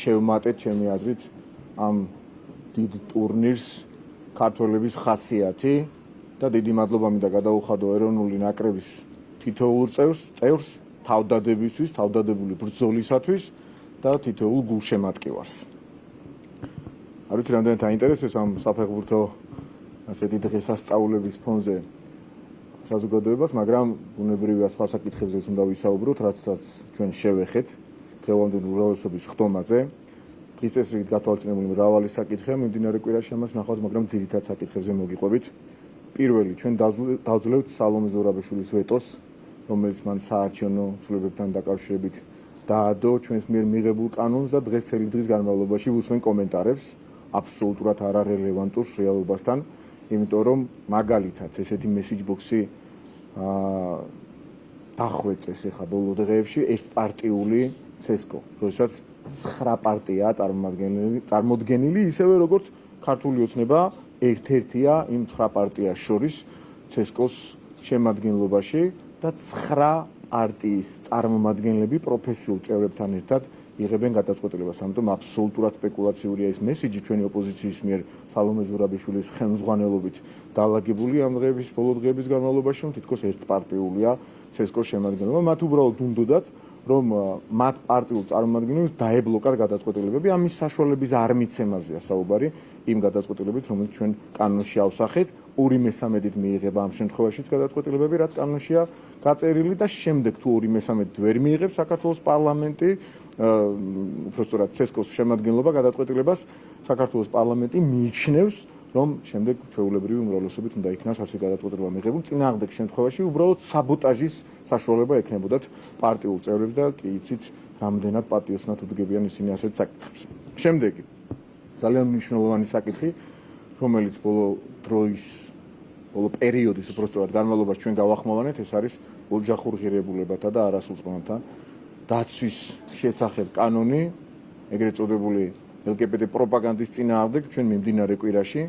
შევმატეთ ჩემი აზრით ამ დიდ ტურნირს ქართველების ხასიათი და დიდი მადლობა მინდა გადაუხადო ეროვნული ნაკრების თითოეულ წევრს თავდადებისთვის, თავდადებული ბრძოლისათვის და თითოეულ გულშემატკივარს. არ ვიცი რამდენად აინტერესებს ამ საფეხბურთო ასეთი დღესასწაულების ფონზე საზოგადოებას, მაგრამ ბუნებრივია სხვა საკითხებზეც უნდა ვისაუბროთ, რაცაც ჩვენ შევეხეთ დღევანდელი უმრავლესობის ხდომაზე. დღის წესრიგით გათვალისწინებული მრავალი საკითხია, მიმდინარე კვირაში ამას ნახავთ, მაგრამ ძირითად საკითხებზე მოგიყვებით. პირველი, ჩვენ დავძლევთ სალომე ზურაბიშვილის ვეტოს, რომელიც მან საარჩევნო ცვლილებებთან დაკავშირებით დაადო ჩვენს მიერ მიღებულ კანონს და დღეს წელი დღის განმავლობაში ვუსმენ კომენტარებს აბსოლუტურად არარელევანტურს რეალობასთან, იმიტომ რომ მაგალითად ესეთი message box-ი დახვეწეს ახლა ბოლო დღეებში ერთპარტიული CSKO, როდესაც 9 პარტიაა წარმოდგენილი, ისევე როგორც ქართული ოცნება ერთ-ერთია იმ 9 პარტიას შორის CSKO-ს შემადგენლობაში და 9 პარტიის წარმომადგენლები პროფესიულ წევრებთან ერთად იღებენ გადაწყვეტილებას. ამიტომ აბსოლუტურად სპეკულაციურია ეს მესიჯი ჩვენი ოპოზიციის მიერ სალომე ზურაბიშვილის ხელმძღვანელობით დალაგებული ამ დღეების ბოლო დღეების განმავლობაში, რომ თითქოს ერთპარტიულია CSKO-ს შემადგენლობა. მათ უბრალოდ უნდოდათ, რომ მათ პარტიულ წარმომადგენლებს დაებლოკათ გადაწყვეტილებები, ამის საშუალების არ მიცემაზეა საუბარი იმ გადაწყვეტილებით, რომელიც ჩვენ კანონში ავსახეთ, 2/3-ით მიიღება ამ შემთხვევაშიც გადაწყვეტილებები, რაც კანონშია გაწერილი და შემდეგ თუ 2/3-ით ვერ მიიღებს საქართველოს პარლამენტი, უბრალოდ CSKO-ს შემადგენლობა გადაწყვეტილებას საქართველოს პარლამენტი მიიჩნევს, რომ შემდეგ ჩვეულებრივი უმრავლესობით უნდა იქნას ასე გადაწყვეტილება მიღებული. წინააღმდეგ შემთხვევაში უბრალოდ საბოტაჟის საშუალება ექნებოდათ პარტიულ წევრებს და კი იცით, რამდენად პატიოსნად უდგებიან ისინი ასეთ საკითხებს. შემდეგი ძალიან მნიშვნელოვანი საკითხი, რომელიც ბოლო პერიოდის უბრალოდ განმავლობაში ჩვენ გავახმოვანეთ, ეს არის ოჯახურ ღირებულებათა და არასრულწლოვანთა დაცვის შესახებ კანონი, ეგრეთ წოდებული LGBT პროპაგანდის წინააღმდეგ ჩვენ მიმდინარე კვირაში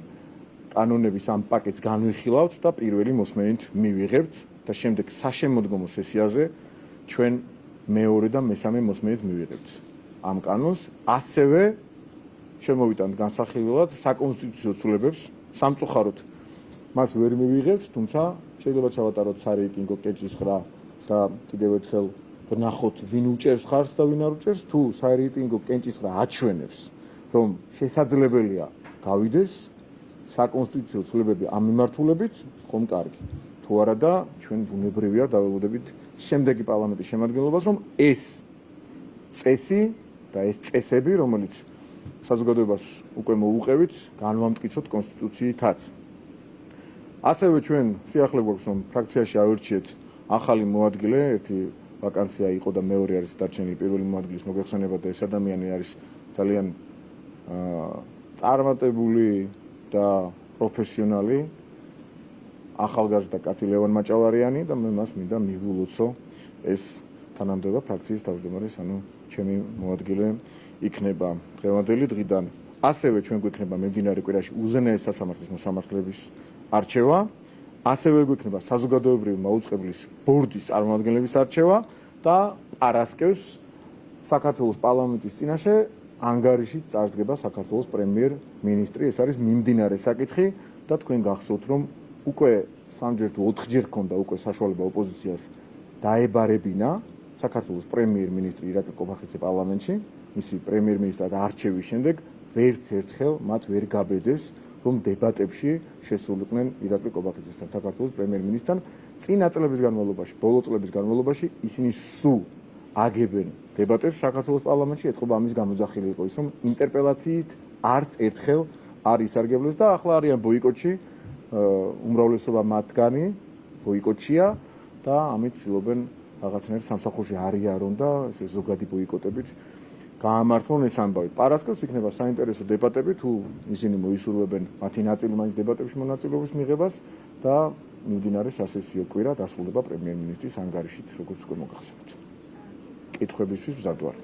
კანონების ამ პაკეტს განვიხილავთ და პირველი მოსმენით მივიღებთ და შემდეგ საშემოდგომო სესიაზე ჩვენ მეორე და მესამე მოსმენით მივიღებთ ამ კანონს. ასევე შემოვიტანთ განსახილველად საკონსტიტუციო ცვლილებებს, სამწუხაროდ მას ვერ მივიღებთ, თუმცა შეიძლება ჩავატაროთ სარეიტინგო კენჭისყრა და კიდევ ერთხელ ვნახოთ ვინ უჭერს ხარს და ვინ არ უჭერს, თუ სარეიტინგო კენჭისყრა აჩვენებს, რომ შესაძლებელია გავიდეს საკონსტიტუციო ცვლილებები ამ მიმართულებით, ხომ კარგი. თუ არა და ჩვენ ბუნებრივია დაველოდებით შემდეგი პარლამენტის შემადგენლობას, რომ ეს წესი და ეს წესები, რომელიც საზოგადოებას უკვე მოუყევით, განვამტკიცოთ კონსტიტუციითაც. ასევე ჩვენ სიახლე გვაქვს, რომ ფრაქციაში ავირჩიეთ ახალი მოადგილე, ერთი ვაკანსია იყო და მეორე არის დარჩენილი პირველი მოადგილის მოგეხსენება და ეს ადამიანი არის ძალიან წარმატებული და პროფესიონალი ახალგაზრდა კაცი ლევან მაჭავარიანი და მე მას მინდა მივულოცო ეს თანამდებობა ფრაქციის თავმჯდომარის, ანუ ჩემი მოადგილე იქნება დღევანდელი დღიდან. ასევე ჩვენ გვექნება მიმდინარე კვირაში უზენაეს სასამართლოს მოსამართლეების არჩევა, ასევე გვექნება საზოგადოებრივი მაუწყებლის ბორდის წარმომადგენლების არჩევა და პარასკევს საქართველოს პარლამენტის წინაშე ანგარიში წარდგება საქართველოს პრემიერ-მინისტრი. ეს არის მიმდინარე საკითხი და თქვენ გახსოვთ, რომ უკვე 3-ჯერ თუ 4-ჯერ ქონდა უკვე საშუალება ოპოზიციას დაებარებინა საქართველოს პრემიერ-მინისტრი ირაკლი კობახიძე პარლამენტში, მისი პრემიერ-მინისტრად არჩევის შემდეგ ვერც ერთხელ მათ ვერ გაბედეს, რომ დებატებში შესულიყვნენ ირაკლი კობახიძესთან, საქართველოს პრემიერ-მინისტრთან. წინა წლების განმავლობაში, ბოლო წლების განმავლობაში ისინი სულ აგებენ დებატებს საქართველოს პარლამენტში, ეთქობა ამის გამოძახილი იყო ის, რომ ინტერპელაციით არც ერთხელ არ ისარგებლეს და ახლა არიან ბოიკოტში, უმრავლესობა მათგანი ბოიკოტშია და ამით ცდილობენ რაღაცნაირად სამსახურში არიარონ და ესე ზოგადი ბოიკოტებით გაამართლონ ეს ამბავი. პარასკევს იქნება საინტერესო დებატები, თუ ისინი მოისურვებენ მათი ნაწილი მაინც დებატებში მონაწილეობის მიღებას და მიმდინარე სასესიო კვირა დასრულდება პრემიერ-მინისტრის ანგარიშით, როგორც უკვე მოგახსენეთ. კითხვებისთვის მზად ვარ.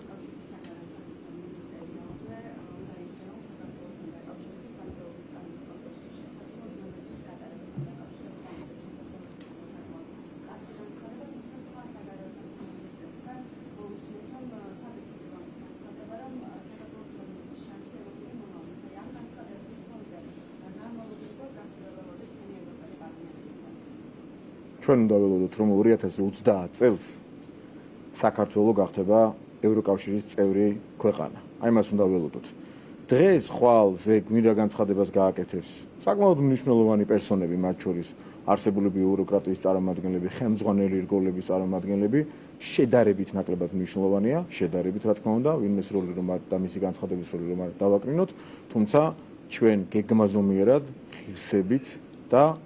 ჩვენ უნდა ველოდოთ, რომ 2030 წელს საქართველო გახდება ევროკავშირის წევრი ქვეყანა. აი მას უნდა ველოდოთ. დღეს ხვალზე გვინდა განცხადებას გააკეთებს საკმაოდ მნიშვნელოვანი პერსონები, მათ შორის არსებული ბიუროკრატიის წარმომადგენლები, ხელმძღვანელი რგოლების წარმომადგენლები, შედარებით ნაკლებად მნიშვნელოვანია, შედარებით რა თქმა უნდა, ვინმეს როლი რომ და მისი განცხადების როლი რომ დავაკრინოთ, თუმცა ჩვენ გეგმაზომიერად, ღირსებით და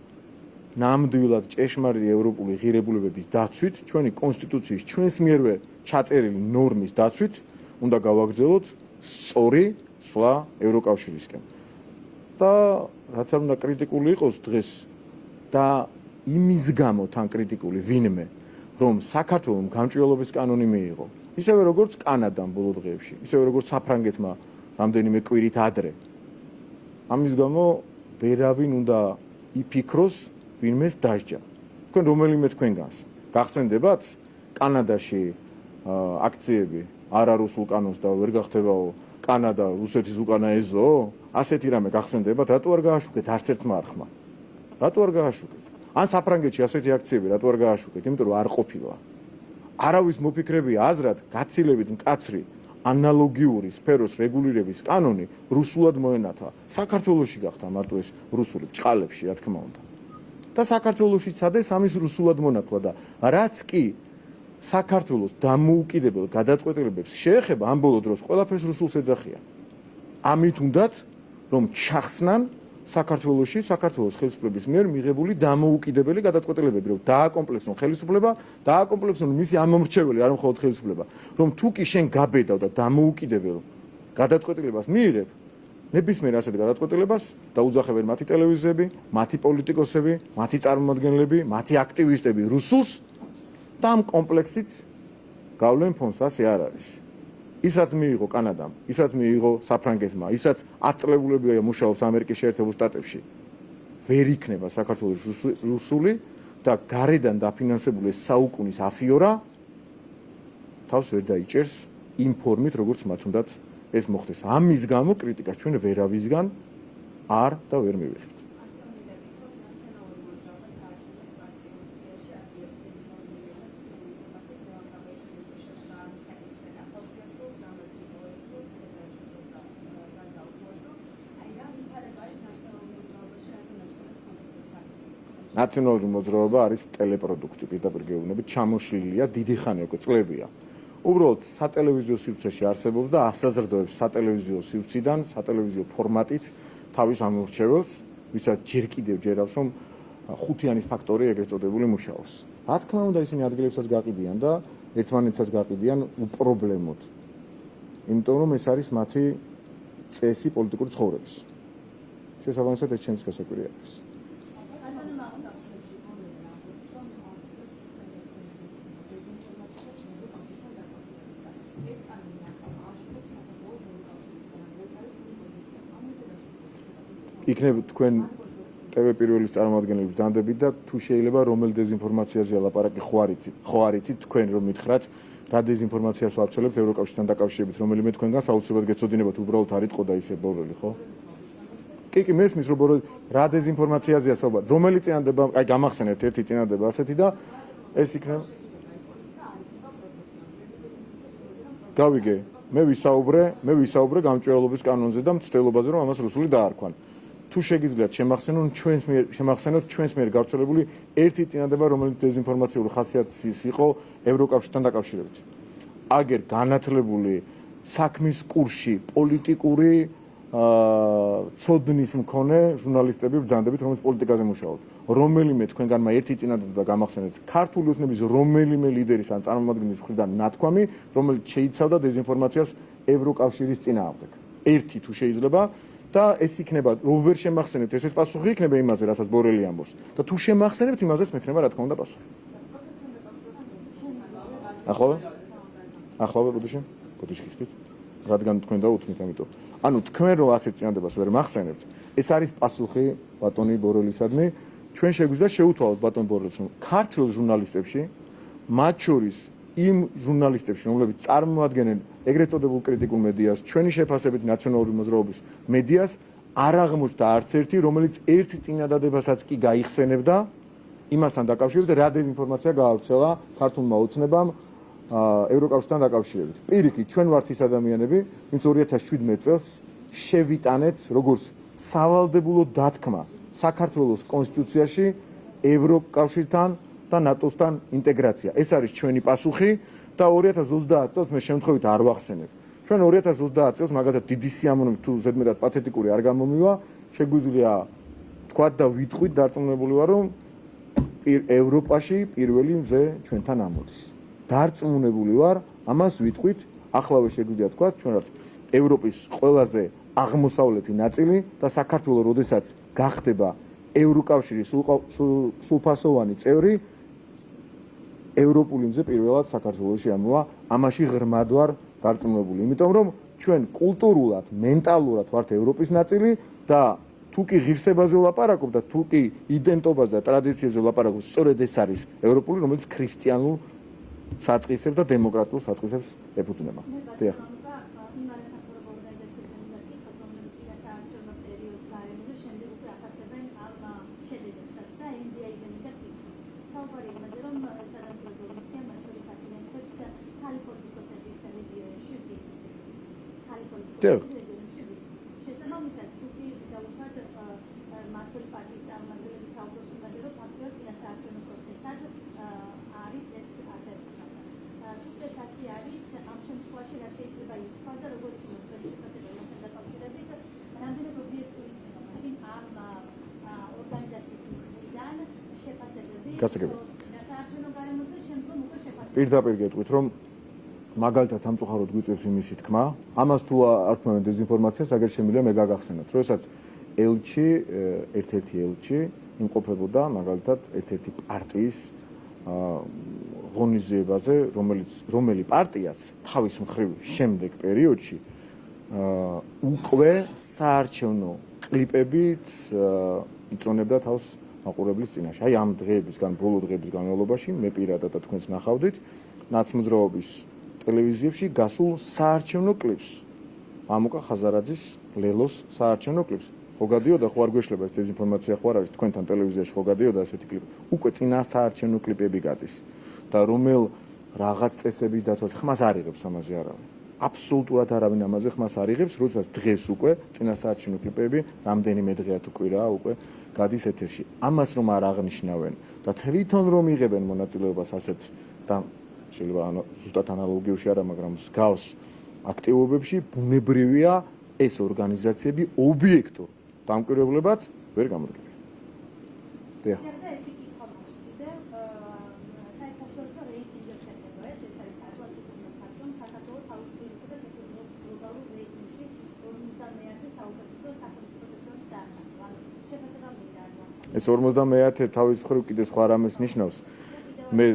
ნამდვილად ჭეშმარიტი ევროპული ღირებულებების დაცვით, ჩვენი კონსტიტუციის ჩვენს მიერვე ჩაწერილი ნორმის დაცვით უნდა გავაგრძელოთ სწორი სვლა ევროკავშირისკენ. და რაც არ უნდა კრიტიკული იყოს დღეს და იმის გამო თან კრიტიკული ვინმე, რომ საქართველოს გამჭვირვალობის კანონი მიიღო, ისევე როგორც კანადამ ბოლო დღეებში, ისევე როგორც საფრანგეთმა რამდენიმე კვირით ადრე. ამის გამო ვერავინ უნდა იფიქროს ვინმეს დასჯა. თქვენ რომელიმე თქვენგანს გახსენდებათ კანადაში აქციები არა რუსულ კანონს და ვერ გახდებაო კანადა რუსეთის უკანა ეზო? ასეთი რამე გახსენდებათ? რატო არ გააშუქეთ არც ერთმა არხმა? რატო არ გააშუქეთ? ან საფრანგეთში ასეთი აქციები რატო არ გააშუქეთ? იმიტომ რომ არ ყოფილა. არავის მოფიქრებია აზრად გაცილებით მკაცრი ანალოგიური სფეროს რეგულირების კანონი რუსულად მოენათა. საქართველოში გახდა მარტო ეს რუსული ბჭყალებში, რა თქმა უნდა. და საქართველოშიც ადეს ამის რუსულად მონათლა და რაც კი საქართველოს დამოუკიდებელ გადაწყვეტილებებს შეეხება ამ ბოლო დროს ყველაფერს რუსულს ეძახიან. ამით უნდათ რომ ჩახსნან საქართველოში საქართველოს ხელისუფლების მიერ მიღებული დამოუკიდებელი გადაწყვეტილებები, რომ დააკომპლექსონ ხელისუფლება, დააკომპლექსონ მისი ამომრჩეველი, არ მხოლოდ ხელისუფლება, რომ თუ კი შენ გაბედავ და დამოუკიდებელ გადაწყვეტილებას მიიღებ, ნებისმიერ ასეთ გადაწყვეტილებას დაუძახებენ მათი ტელევიზიები, მათი პოლიტიკოსები, მათი წარმომადგენლები, მათი აქტივისტები რუსულს და ამ კომპლექსით გავლენ ფონს, ასე არ არის. ის რაც მიიღო კანადამ, ის რაც მიიღო საფრანგეთმა, ის რაც 10 წლებულებია მუშაობს ამერიკის შეერთებულ შტატებში, ვერ იქნება საქართველოს რუსული და გარედან დაფინანსებული საუკუნის αφიორა თავს ვერ დაიჭერს იმ ფორმით, როგორც მათ უნდათ ეს მოხდეს. ამის გამო კრიტიკას ჩვენ ვერავისგან არ და ვერ მივიღებთ. ნაციონალური მოძრაობა არის ტელეპროდუქტი, პირდაპირ გეუბნებით, ჩამოშლილია დიდი ხანი, უკვე წლებია. უბრალოდ სატელევიზიო სივრცეში არსებობს და ასაზრდოებს სატელევიზიო სივრციდან, სატელევიზიო ფორმატით თავის ამორჩეველს, ვისაც ჯერ კიდევ ჯერავს, რომ ხუთიანის ფაქტორი ეგრეთ წოდებული მუშაობს. რა თქმა უნდა, ისინი ადგილებსაც გაყიდიან და ერთმანეთსაც გაყიდიან უპრობლემოდ. იმიტომ რომ ეს არის მათი წესი პოლიტიკური ცხოვრების. შესაბამისად ეს ჩემს გასაკვირი არის. იქნებ თქვენ TV პირველის წარმომადგენლების დანდებით და თუ შეიძლება რომელ დეზინფორმაციაზეა ლაპარაკი ხო არ იცით თქვენ რომ მითხრათ რა დეზინფორმაციას ვავრცელებთ ევროკავშირთან დაკავშირებით რომელიმე თქვენგან საოცრებად გეცოდინებათ უბრალოდ არ იტყო და ისე ბორელი ხო? კი მესმის რომ ბორელი რა დეზინფორმაციაზეა საუბარი რომელი წინადადება აი გამახსენეთ ერთი წინადადება ასეთი და ეს იქნება გავიგე მე ვისაუბრე გამჭვირვალობის კანონზე და მცდელობაზე რომ ამას რუსული დაარქვან. თუ შეგიძლიათ შემახსენოთ ჩვენს მიერ გავრცელებული ერთი წინადადება, რომელიც დეზინფორმაციული ხასიათის იყო ევროკავშირთან დაკავშირებით. აგერ განათლებული საქმის კურსში პოლიტიკური ცოდნის მქონე ჟურნალისტები ბრძანდებით, რომელიც პოლიტიკაზე მუშაობთ. რომელიმე თქვენგანმა ერთი წინადადება გამახსენეთ ქართული ოცნების რომელიმე ლიდერის ან წარმომადგენლის მხრიდან ნათქვამი, რომელიც შეიცავდა დეზინფორმაციას ევროკავშირის წინააღმდეგ. ერთი თუ შეიძლება და ეს იქნება რომ ვერ შემახსენებთ ესეც პასუხი იქნება იმაზე, რასაც ბორელი ამბობს. და თუ შემახსენებთ იმაზეც მექნება რა თქმა უნდა პასუხი. ახლავე ბოდიში ხით. რადგან თქვენ დაუთმით, ამიტომ. ანუ თქვენ რო ასეთ წინადებას ვერ მახსენებთ, ეს არის პასუხი ბატონი ბორელისადმი. ჩვენ შეგვიძლია შეუთვალოთ ბატონ ბორელს, რომ ქართულ ჟურნალისტებში, მათ შორის იმ ჟურნალისტებში, რომლებიც წარმოადგენენ ეგრეთ წოდებულ კრიტიკულ მედიას, ჩვენი შეფასებით ნაციონალური მოძრაობის მედიას, არ აღმოჩნდა არც ერთი, რომელიც ერთ წინადადებასაც კი გაიხსენებდა იმასთან დაკავშირებით რა დეზინფორმაცია გაავრცელა ქართულმა ოცნებამ ევროკავშირთან დაკავშირებით. პირიქით, ჩვენ ვართ ის ადამიანები, ვინც 2017 წელს შევიტანეთ როგორც სავალდებულო დათქმა საქართველოს კონსტიტუციაში ევროკავშირთან და ნატოსთან ინტეგრაცია. ეს არის ჩვენი პასუხი და 2030 წელს მე შემთხვევით არ ვახსენებ. ჩვენ 2030 წელს მაგალითად დიდი სიამოვნებით თუ ზედმეტად პათეტიკური არ გამომივა, შეგვიძლია თქვათ და ვიტყვით დარწმუნებული ვარ, რომ ევროპაში პირველი მზე ჩვენთან ამოდის. დარწმუნებული ვარ, ამას ვიტყვით, ახლავე შეგვიძლია თქვათ, ჩვენ ვართ ევროპის ყველაზე აღმოსავლეთი ნაწილი და საქართველოს როდესაც გახდება ევროკავშირის სრულფასოვანი წევრი, ევროპული მზე პირველად საქართველოში ამოვა, ამაში ღრმად ვარ დარწმუნებული, იმიტომ რომ ჩვენ კულტურულად, მენტალურად ვართ ევროპის ნაწილი და თუ კი ღირსებაზე ვლაპარაკობ და თუ კი იდენტობაზე და ტრადიციებზე ვლაპარაკობ, სწორედ ეს არის ევროპული, რომელიც ქრისტიანულ საწყისებს და დემოკრატიულ საწყისებს ეფუძნება. დიახ. დიახ. პირდაპირ გეტყვით, რომ მაგალითად სამწუხაროდ გვიწევს იმისი თქმა, ამას თუ არ თქმევენ დეზინფორმაციას, აგერ შემიძლია მე გაგახსენოთ, როდესაც ელჩი, ერთ-ერთი ელჩი იმყოფებოდა მაგალითად ერთ-ერთი პარტიის ღონისძიებაზე, რომელი პარტიაც თავის მხრივ შემდეგ პერიოდში უკვე საარჩევნო კლიპებით იწონებდა თავს მაყურებლის წინაშე. აი ამ დღეებისგან, ბოლო დღეების განმავლობაში მე პირადად თქვენს ნახავდით ნაცმოძრაობის ტელევიზიებში გასულ საარჩევნო კლიპს. ამუკა ხაზარაძის ლელოს საარჩევნო კლიპს. ხო გადიოდა, ხო არ გვეშლება ეს დეზინფორმაცია ხო არ არის, თქვენთან ტელევიზიაში ხო გადიოდა ასეთი კლიპი. უკვე წინა საარჩევნო კლიპები გადის. და რომელ რაღაც წესების დაცვას ხმას არ იღებს ამაზე არავინ. აბსოლუტურად არავინ ამაზე ხმას არ იღებს, როდესაც დღეს უკვე წინა საარჩევნო კლიპები რამდენიმე დღეა თუ კვირაა უკვე გადის ეთერში. ამას რომ არ აღნიშნავენ და თვითონ რომ იღებენ მონაწილეობას ასეთ და შეიძლება ზუსტად ანალოგიურში არა, მაგრამ მსგავს აქტივობებში, ბუნებრივია ეს ორგანიზაციები ობიექტურ დამკვირვებლებად ვერ გამორგებიან. დიახ. ეს 50-ე თავის მხრივ კიდე სხვა რამეს ნიშნავს. მე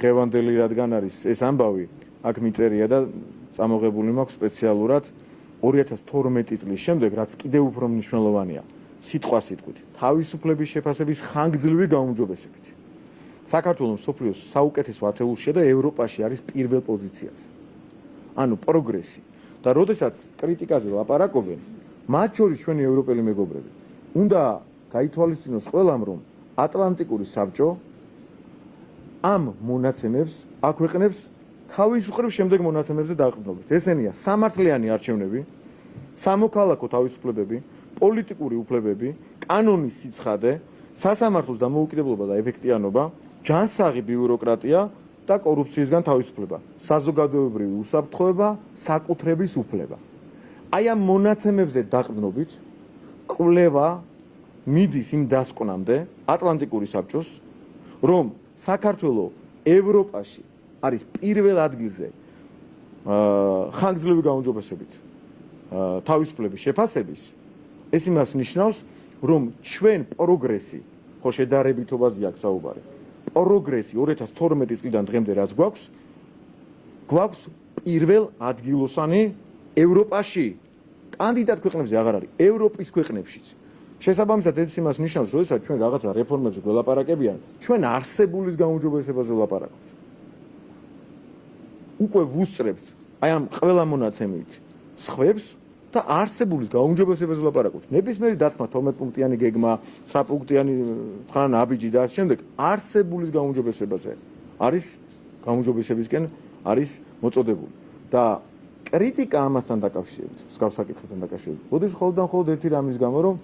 დღევანდელი რადგან არის ეს ამბავი, აქ მიწერია და წამოღებული მაქვს სპეციალურად 2012 წლის შემდეგ, რაც კიდევ უფრო მნიშვნელოვანია. სიტყვა სიტყვით, თავისუფლების შეფასების ხანგრძლივი გაუმჯობესებით. საქართველოს მსოფლიოს საუკეთესო ათეულში და ევროპაში არის პირველ პოზიციაზე. ანუ პროგრესი. და როდესაც კრიტიკაზე ლაპარაკობენ, მათ შორის ჩვენი ევროპელი მეგობრები, უნდა გაითვალისწინოს ყველამ, რომ ატლანტიკური საბჭო ამ მონაცემებს აქვეყნებს თავის მხრივ შემდეგ მონაცემებზე დაყრდნობით. ესენია სამართლიანი არჩევნები, სამოქალაქო თავისუფლებები, პოლიტიკური უფლებები, კანონის სიცხადე, სასამართლოს დამოუკიდებლობა და ეფექტიანობა, ჯანსაღი ბიუროკრატია და კორუფციისგან თავისუფლება, საზოგადოებრივი უსაფრთხოება, საკუთრების უფლება. აი ამ მონაცემებზე დაყრდნობით კვლევა მიდის იმ დასკვნამდე ატლანტიკური საბჭოს, რომ საქართველოს ევროპაში არის პირველ ადგილზე ხანგრძლივი გაუმჯობესებით თავისუფლების შეფასების. ეს იმას ნიშნავს, რომ ჩვენ პროგრესი, ხო შედარებითობაზე აქვს საუბარი, პროგრესი 2012 წლიდან დღემდე რაც გვაქვს პირველ ადგილოსანი ევროპაში. კანდიდატ ქვეყნებზე აღარ არის, ევროპის ქვეყნებშიც. შესაბამისად ეს იმას ნიშნავს, როდესაც ჩვენ რაღაცა რეფორმებზე გველაპარაკებიან, ჩვენ არსებულის გაუმჯობესებაზე ვლაპარაკობთ. უკვე ვუსწრებთ აი ამ ყველა მონაცემით სხვებს და არსებულის გაუმჯობესებას ვლაპარაკობთ. ნებისმიერი დათმა 12 პუნქტიანი გეგმა, 3 პუნქტიანი თან აბიჯი და ამ შემდეგ არსებულის გაუმჯობესებაზე არის გაუმჯობესებისკენ არის მოწოდებული. და კრიტიკა ამასთან დაკავშირებით, მსგავს საკითხებთან დაკავშირებით. მოდის მხოლოდ და მხოლოდ ერთი რამის გამო, რომ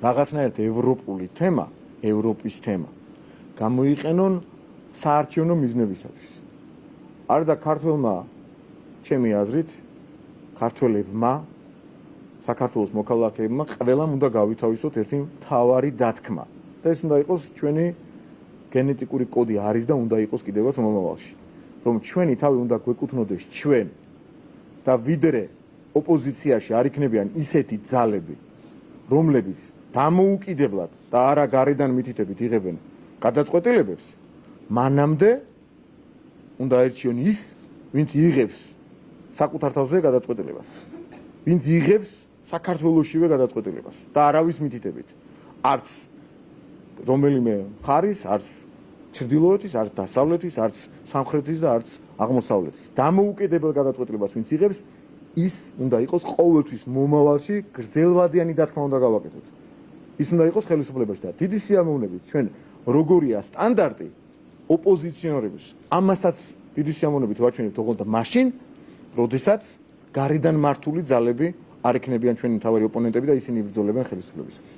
რაღაცნაირად ევროპული თემა, ევროპის თემა გამოიყენონ საარჩევნო მიზნებისათვის. არდა ქართველმა, ჩემი აზრით, ქართველებმა, საქართველოს მოქალაქეებმა ყველამ უნდა გავითავისოთ ერთი მთავარი დათქმა. და ეს უნდა იყოს ჩვენი გენეტიკური კოდი არის და უნდა იყოს კიდევაც მომავალში. რომ ჩვენი თავი უნდა გვეკუთვნოდეს ჩვენ და ვიდრე ოპოზიციაში არ იქნებიან ისეთი ძალები, რომლებიც დამოუკიდებლად და არა გარედან მითითებით იღებენ გადაწყვეტილებებს, მანამდე უნდა ერჩიონ ის, ვინც იღებს საკუთარ თავზე გადაწყვეტილებას, ვინც იღებს საქართველოსშივე გადაწყვეტილებას და არავის მითითებით. არც რომელიმე მხარის, არც ჩრდილოეთის, არც დასავლეთის, არც სამხრეთის და არც აღმოსავლეთის. დამოუკიდებელ გადაწყვეტილებას ვინც იღებს, ის უნდა იყოს ყოველთვის მომავალში გრძელვადიანი დათქმა უნდა გავაკეთოთ. ის უნდა იყოს ხელისუფლებაში და დიდი სიამოვნებით ჩვენ როგორია სტანდარტი ოპოზიციონერების ამასაც დიდი სიამოვნებით ვაჩვენებთ ოღონდ მაშინ, როდესაც გარედან მართული ძალები არ იქნებიან ჩვენი მთავარი ოპონენტები და ისინი იბრძოლებენ ხელისუფლებისათვის.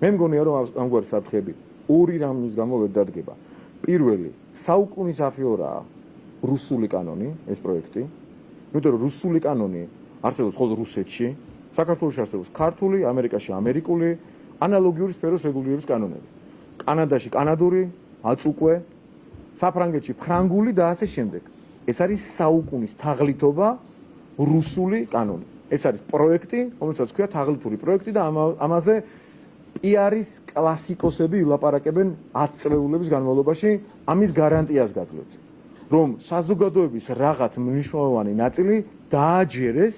მე მგონია რომ ამგვარი საფრთხეები ორი რამის გამო ვერ დადგება. პირველი, საუკუნის აფიორაა რუსული კანონი, ეს პროექტი. იმიტომ რომ რუსული კანონი არსებობს მხოლოდ რუსეთში, საქართველოში არსებობს ქართული, ამერიკაში ამერიკული, ანალოგიური სფეროს რეგულირების კანონები. კანადაში კანადური, აწუკვე, საფრანგეთში ფრანგული და ასე შემდეგ. ეს არის საუკუნის თაღლითობა რუსული კანონი. ეს არის პროექტი, რომელსაც ქვია თაღლითური პროექტი და ამაზე პიარის კლასიკოსები ილაპარაკებენ 10 წლეულების განმავლობაში, ამის გარანტიას გაძლევთ, რომ საზოგადოების რაღაც მნიშვნელოვანი ნაწილი დააჯერეს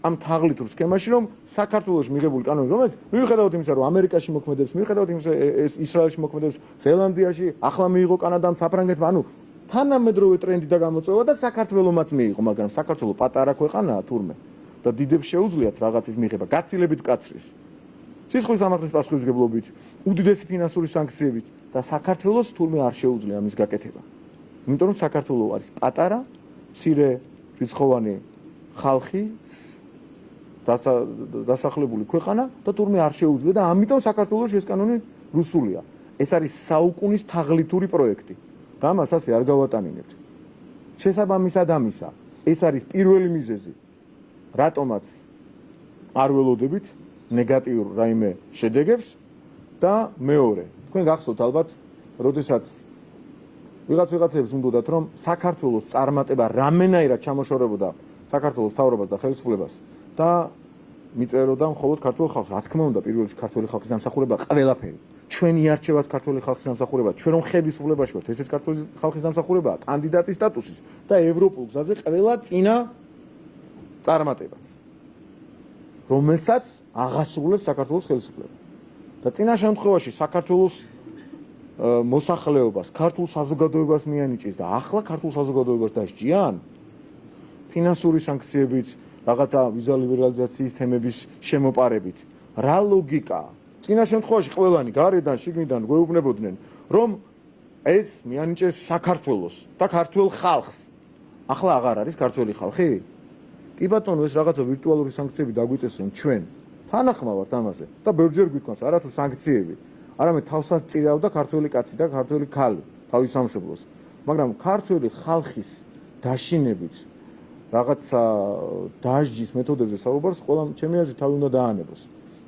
ამ თაღლითურ სქემაში, რომ საქართველოში მიღებული კანონი, რომელიც მიუხედავად იმისა, რომ ამერიკაში მოქმედებს, მიუხედავად იმისა, ისრაელში მოქმედებს, ზელანდიაში, ახლა მიიღო კანადამ, საფრანგეთმა, ანუ თანამედროვე ტრენდი და გამოწვევა და საქართველომაც მიიღო, მაგრამ საქართველო პატარა ქვეყანაა თურმე და დიდებს შეუძლიათ რაღაცის მიღება, გაცილებით კაცრის. სისხლის სამართლის პასუხისმგებლობით, უდიდესი ფინანსური სანქციებით და საქართველოს თურმე არ შეუძლია ამის გაკეთება. იმიტომ რომ საქართველო არის პატარა, მცირე რიცხოვანი ხალხი, დასახლებული ქვეყანა და თურმე არ შეუძლია და ამიტომ საქართველოში ეს კანონი რუსულია. ეს არის საუკუნის თაღლითური პროექტი. და ამას ასე არ გავატანინებთ. შესაბამისად ამისა, ეს არის პირველი მიზეზი, რატომაც არ ველოდებით ნეგატიურ რაიმე შედეგებს და მეორე, თქვენ გახსოვთ ალბათ, როდესაც ვიღაცებს უნდათ რომ საქართველოს წარმატება რამენაირად ჩამოშორებოდა საქართველოს მთავრობას და ხელისუფლებას და მიწეროდა მხოლოდ ქართულ ხალხს. რა თქმა უნდა, პირველ რიგში ქართული ხალხის დამსახურება ყველაფერი. ჩვენი არჩევაც ქართული ხალხის დამსახურება, ჩვენ რომ ხელისუფლებაში ვართ, ესეც ქართული ხალხის დამსახურებაა, კანდიდატის სტატუსის და ევროპულ გზაზე ყველა წინა წარმატებაც, რომელსაც აღასრულებს საქართველოს ხელისუფლება. და წინა შემთხვევაში საქართველოს მოსახლეობას, ქართულ საზოგადოებას მიანიჭის და ახლა ქართულ საზოგადოებას დასჯიან ფინანსური სანქციებით, რაღაცა ვიზა ლიბერალიზაციის თემების შემოპარებით. რა ლოგიკაა? წინა შემთხვევაში ყველანი გარედან, შიგნიდან გვეუბნებოდნენ, რომ ეს მიანიჭეს საქართველოს და ქართულ ხალხს. ახლა აღარ არის ქართველი ხალხი? კი ბატონო, ეს რაღაცა ვირტუალური სანქციები დაგვიწესონ ჩვენ. თანახმავართ ამაზე და ბევრჯერ გვითქვამს, არათუ სანქციები, არამედ თავსაც წირავდა ქართველი კაცი და ქართველი ქალი თავის სამშობლოს. მაგრამ ქართველი ხალხის დაშინებით რაღაცა დასჯის მეთოდებზე საუბარს ყველა ჩემი აზრით თავი უნდა დაანებოს.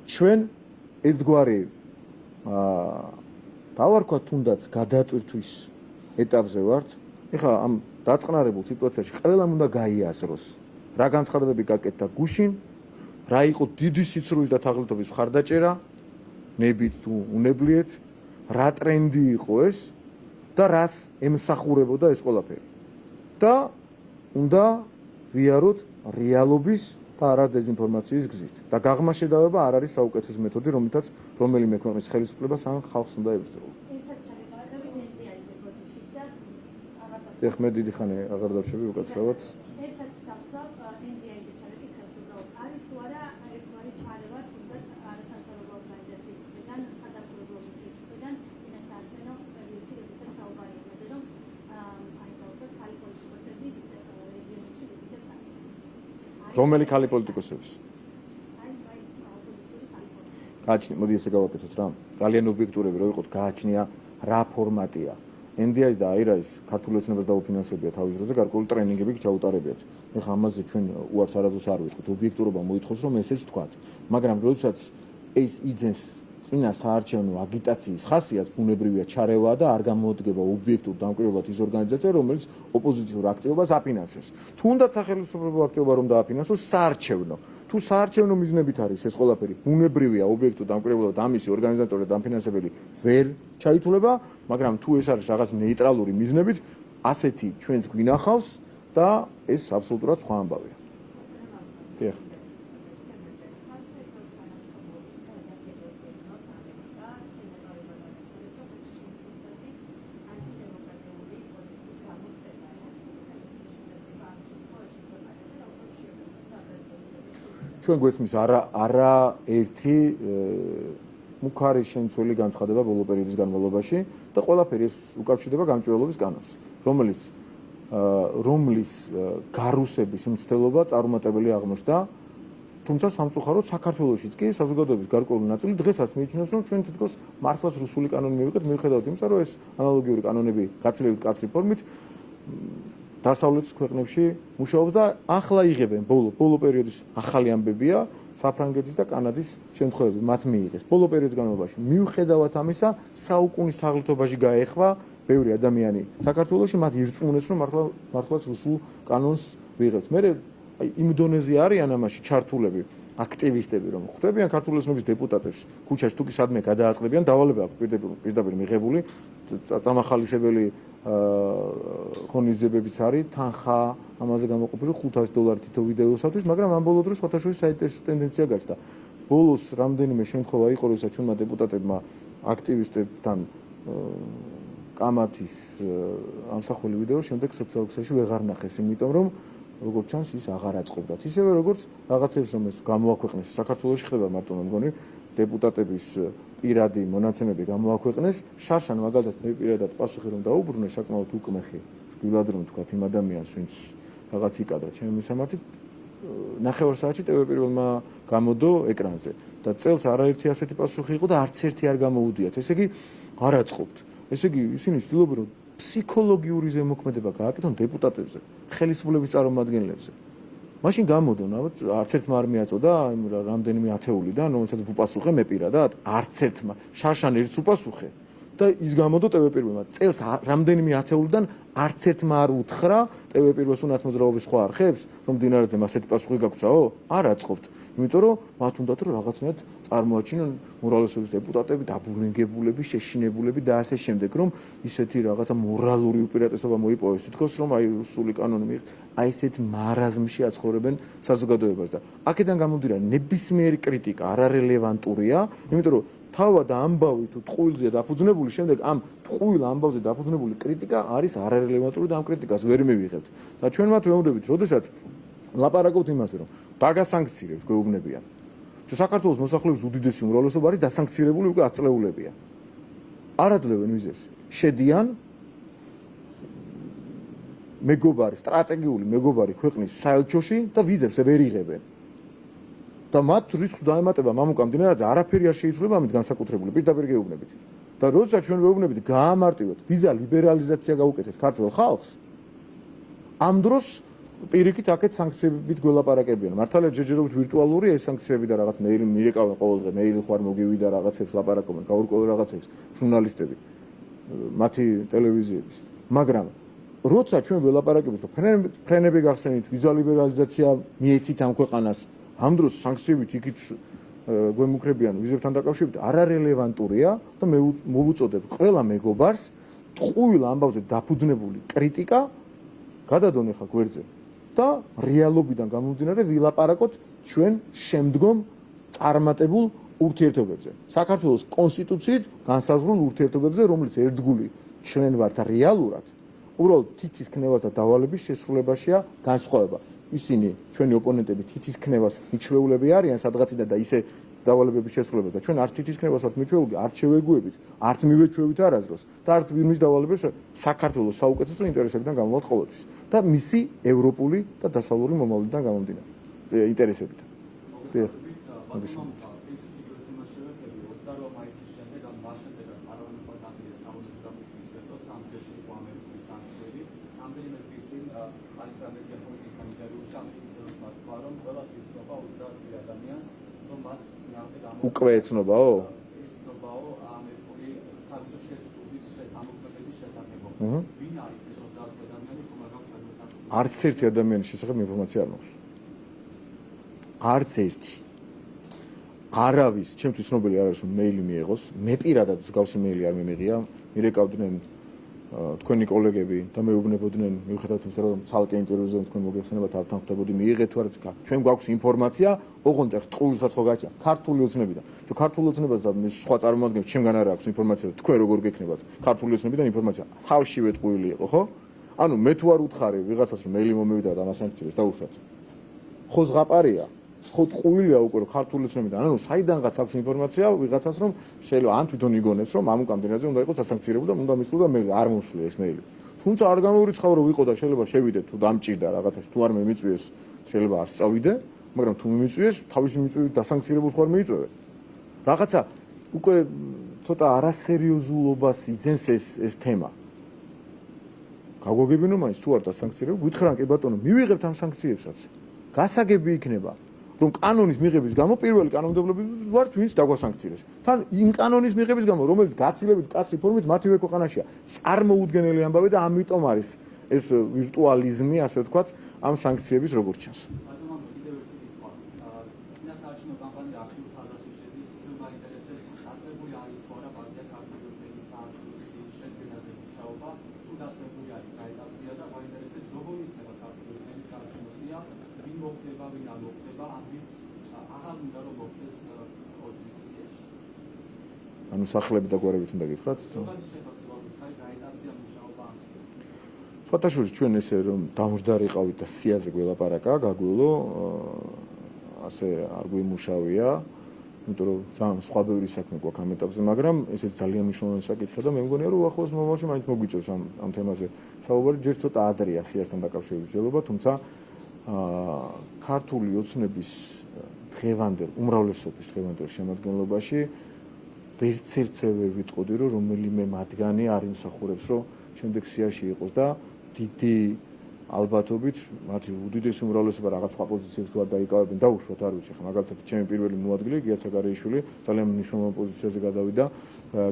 ჩვენ ერთგვარი დავარქვა თუნდაც გადატვირთვის ეტაპზე ვართ. ეხლა ამ დაწყნარებულ სიტუაციაში ყველამ უნდა გაიაზროს, რა განცხადებები გაკეთდა გუშინ, რა იყო დიდი სიცრუის და თაღლითობის მხარდაჭერა, ნებით თუ უნებლიეთ, რა ტრენდი იყო ეს და რას ემსახურებოდა ეს ყველაფერი. და უნდა ვიაროთ რეალობის და არა დეზინფორმაციის გზით. და გაღმა შედავება არ არის საუკეთესო მეთოდი, რომელთაც რომელიმე ქვეყნის ხელისუფლებას ან ხალხს უნდა ებრძოლოს. ეხ მე დიდი ხანი აღარ დავშევი უკაცრავად. რომელი ხალი პოლიტიკოსების? გააჩნია, მოდი ესე გავაკეთოთ რა. ძალიან ობიექტურები რო იყოთ, გააჩნია რა ფორმატია. NDI და AIRA-ის ქართულ ოცნებას დაუფინანსებია თავის დროზე გარკვეული ტრენინგები ჩაუტარებიათ. ეხლა ამაზე ჩვენ უარს არასდროს არ ვიტყვით. ობიექტურობა მოითხოვს რომ ესეც თქვათ. მაგრამ როდესაც ეს იძენს წინა საარჩევნო აგიტაციის ხასიათს, ბუნებრივია ჩარევა და არ გამოდგება ობიექტურ დამკვირვებლად ის ორგანიზაცია, რომელიც ოპოზიციურ აქტივობას აფინანსებს. თუნდაც სახელმწიფო აქტივობა რომ დააფინანსოს საარჩევნო. თუ საარჩევნო მიზნებით არის ეს ყველაფერი, ბუნებრივია ობიექტურ დამკვირვებლად ამისი ორგანიზატორი და დამფინანსებელი ვერ ჩაითვლება, მაგრამ თუ ეს არის რაღაც ნეიტრალური მიზნებით, ასეთი ჩვენს გვინახავს და ეს აბსოლუტურად სხვა ამბავია. დიახ. ჩვენ გვესმის არა ერთი მუქარი შემცველი განცხადება ბოლო პერიოდის განმავლობაში და ყველაფერი ეს უკავშირდება გამჭვირვალობის კანონს, რომლის გარუსების მცდელობა წარუმატებელი აღმოჩნდა, თუმცა სამწუხაროდ საქართველოშიც კი საზოგადოების გარკვეული ნაწილი დღესაც მიიჩნევს, რომ ჩვენ თითქოს მართლაც რუსული კანონი მივიღეთ, მიუხედავად იმისა, რომ ეს ანალოგიური კანონები გაცილებით მკაცრი ფორმით დასავლეთის ქვეყნებში მუშაობს და ახლა იღებენ ბოლო პერიოდის ახალი ამბებია საფრანგეთის და კანადის შემთხვევები მათ მიიღეს ბოლო პერიოდის განმავლობაში მიუხედავად ამისა საუკუნის თაღლითობაში გაეხვა ბევრი ადამიანი საქართველოში მათ ირწმუნეს რომ მართლაც რუსულ კანონს ვიღებთ მე იმ დონეზე არიან ამაში ჩართულები აქტივისტები რომ ხვდებიან ქართული ოცნების დეპუტატებს ქუჩაში თუ კი სადმე გადააწყდებიან დავალება აქვს პირდაპირ მიღებული წამახალისებელი ღონისძიებებიც არის თანხა ამაზე გამოყოფილი $500 თითო ვიდეოსათვის მაგრამ ამ ბოლო დროს სხვათაშორის საინტერესო ტენდენცია გაჩნდა ბოლოს რამდენიმე შემთხვევა იყო როცა ჩვენმა დეპუტატებმა აქტივისტებთან კამათის ამსახველი ვიდეო შემდეგ სოციალურ ქსელში ვეღარ ნახეს იმიტომ რომ როგორც ჩანს ის აღარ აწყობდათ ისევე როგორც რაღაცებს რომ ეს გამოაქვეყნეს საქართველოში ხდება მარტო მე მგონი დეპუტატების პირადი მონაცემები გამოაქვეყნეს შარშან მაგალითად მე პირადად პასუხი რომ დაუბრუნე საკმაოდ უკმეხი გვილად რომ თქვა იმ ადამიანს ვინც რაღაც იკადრა ჩემი მისამართით ნახევარ საათში ტევ პირველმა გამოდო ეკრანზე და წელს არაერთი ასეთი პასუხი იყო და არც ერთი არ გამოუდიათ ესე იგი არ აწყობთ ესე იგი ისინი ცდილობენ რომ ფსიქოლოგიური ზემოქმედება გააკეთონ დეპუტატებზე ხელისუფლების წარმომადგენლებზე მაშინ გამოდონ არც ერთმა არ მიაწოდა რამდენიმე ათეულიდან რომელსაც ვუპასუხე მე პირადად არც ერთმა შარშან ერთს უპასუხე და ის გამოდო ტევ პირველმა წელს რამდენიმე ათეულიდან არც ერთმა არ უთხრა ტევ პირველს უნათ მოძრაობის სხვა არხებს რომ დინარაძე ასეთი პასუხი გაგვცაო არ აწყობთ იმიტომ რომ მათ უნდათ რომ რაღაცნაირად წარმოაჩინონ მორალესობის დეპუტატები დაბურინგებულები შეშინებულები და ასე შემდეგ რომ ისეთი რაღაცა მორალური უპირატესობა მოიპოვეს თითქოს რომ აი რუსული კანონი მიიღეს აი ესეთ მარაზმში აცხოვრებენ საზოგადოებას და აქედან გამომდინარე ნებისმიერი კრიტიკა არარელევანტურია იმიტომ რომ თავად ამბავი თუ ტყუილზეა დაფუძნებული შემდეგ ამ ტყუილ ამბავზე დაფუძნებული კრიტიკა არის არარელევანტური და ამ კრიტიკას ვერ მივიღებთ და ჩვენ მათ ვეუბნებით როდესაც ლაპარაკობთ იმაზე რომ დაგასანქცირებთ გვეუბნებიან ჩვენ საქართველოს მოსახლეობის უდიდესი უმრავლესობა არის დასანქცირებული უკვე 10 წლეულებია არ აძლევენ ვიზებს შედიან მეგობარი სტრატეგიული მეგობარი ქვეყნის საელჩოში და ვიზებს ვერ იღებენ და მათ რისკს დაემატება მამუკამ დინარაძე არაფერი არ შეიცვლება ამით განსაკუთრებული პირდაპირ გეუბნებით და როდესაც ჩვენ ვეუბნებით გაამარტივოთ ვიზა ლიბერალიზაცია გავუკეთეთ ქართულ ხალხს ამ დროს პირიქით აქეთ სანქციებით გველაპარაკებიან მართალია ჯერჯერობით ვირტუალური ეს სანქციები და რაღაც მეილი მიეკავენ ყოველდღე მეილი ხوار მოგივიდა რაღაცებს ლაპარაკობენ გაურკვეველ რაღაცებს ჟურნალისტები მათი ტელევიზიების მაგრამ როცა ჩვენ ველაპარაკებთ რომ ფრენები გახსენით ვიზა ლიბერალიზაცია მიეცით ამ ქვეყანას ამ დროს სანქციებით იქით გვემუქრებიან ვიზებთან დაკავშირებით არარელევანტურია და მე მოვუწოდებ ყველა მეგობარს ტყუილ ამბავზე დაფუძნებული კრიტიკა გადადონ ახლა გვერდზე და რეალობიდან გამომდინარე ვილაპარაკოთ ჩვენ შემდგომ წარმატებულ ურთიერთობებზე. საქართველოს კონსტიტუციით განსაზღვრულ ურთიერთობებზე, რომელიც ერთგული ჩვენ ვართ რეალურად, უბრალოდ თითის ქნევას და დავალების შესრულებაშია განსხვავება. ისინი ჩვენი ოპონენტები თითის ქნევას მიჩვეულები არიან სადღაციდან და ისე დავალებების შესრულებას და ჩვენ არც თითის ქნევას ვართ მიჩვეული, არც შევეგუებით, არც მივეჩვევით არასდროს და არც ვინმის დავალებას საქართველოს საუკეთესო ინტერესებიდან გამოვავალთ ყოველთვის და მისი ევროპული და დასავლური მომავლიდან გამომდინარე ინტერესებიდან. უკვე ეცნობაო? არც ერთი ადამიანის შესახებ ინფორმაცია არ მაქვს. არც ერთი. არავის, ჩემთვის ცნობილი არ არის, რომ მეილი მიიღოს. მე პირადად მსგავსი მეილი არ მიმიღია. მირეკავდნენ თქვენი კოლეგები და მეუბნებოდნენ, მიუხედავად იმისა, რომ ცალკე ინტერვიუზე თქვენ მოგეხსენებათ, არ თან ხვდებოდი, მიიღეთ თუ არა, ჩვენ გვაქვს ინფორმაცია, ოღონდ ტყუილსაც ხო გაჭა, ქართული ოცნებიდან. თუ ქართული ოცნებას და სხვა წარმომადგენლებს ჩემგან არ აქვს ინფორმაცია, თქვენ როგორ გექნებათ ქართული ოცნებიდან ინფორმაცია? თავშივე ტყუილი იყო, ხო? ანუ მე თუ არ უთხარი ვიღაცას რომ მეილი მომივიდა და ამას ანქცირებს დაუშვათ. ხო ზღაპარია? ხო ტყუილია უკვე ქართული ოცნებიდან. ანუ საიდანღაც აქვს ინფორმაცია ვიღაცას რომ შეიძლება ან თვითონ იგონებს რომ ამ კამპანიაზე უნდა იყოს დასანქცირებული და უნდა მისულო და მე არ მომსვლი ეს მეილი. თუმცა არ გამოურიცხავ რომ ვიყო და შეიძლება შევიდე თუ დამჭირდა რაღაცაში თუ არ მემიწვიეს შეიძლება არ სწავიდე, მაგრამ თუ მიმიწვიეს თავისი მიწვევით დასანქცირებულს ხარ მიიწვევე. რაღაცა უკვე ცოტა არასერიოზულობას იძენს ეს თემა. გაგვაგებინო მაინც თუ არ დასანქცირებ, გითხრან კი ბატონო, მივიღებთ ამ სანქციებსაც. გასაგები იქნება რომ კანონის მიღების გამო პირველი კანონმდებლობები ვართ ვინც დაგვასანქცირებს. თან იმ კანონის მიღების გამო რომელიც გაცილებით მკაცრი ფორმით მათივე ქვეყანაშია წარმოუდგენელი ამბავი და ამიტომ არის ეს ვირტუალიზმი, ასე ვთქვათ, ამ სანქციების როგორც ჩანს. ანუ სახლები და გვარებით უნდა გითხრათ? ფოტოშურს ჩვენ ესე რომ დამждარიყავით და სიაზე გველაპარაკა, გაგვილო, ასე არ გვიმუშავია, იმიტომ რომ ძალიან სხვა ბევრი საქმე გვაქვს ამ ეტაპზე, მაგრამ ესეც ძალიან მნიშვნელოვანი საკითხია და მე მგონია რომ უახლოეს მომავალში მაინც მოგვიწევს ამ თემაზე საუბარი, ჯერ ცოტა ადრეა სიასთან დაკავშირებით მსჯელობა, თუმცა ქართული ოცნების დღევანდელ უმრავლესობის დღევანდელ შემადგენლობაში ვერც ერთზე ვერ ვიტყოდი, რომ რომელიმე მათგანი არ იმსახურებს, რომ შემდეგ სიაში იყოს და დიდი ალბათობით მათი უდიდესი უმრავლესობა რაღაც სხვა პოზიციებს თუ არ დაიკავებენ, დაუშვათ, არ ვიცი, ხა მაგალითად ჩემი პირველი მოადგილე გია ცაგარეიშვილი ძალიან მნიშვნელოვან პოზიციაზე გადავიდა,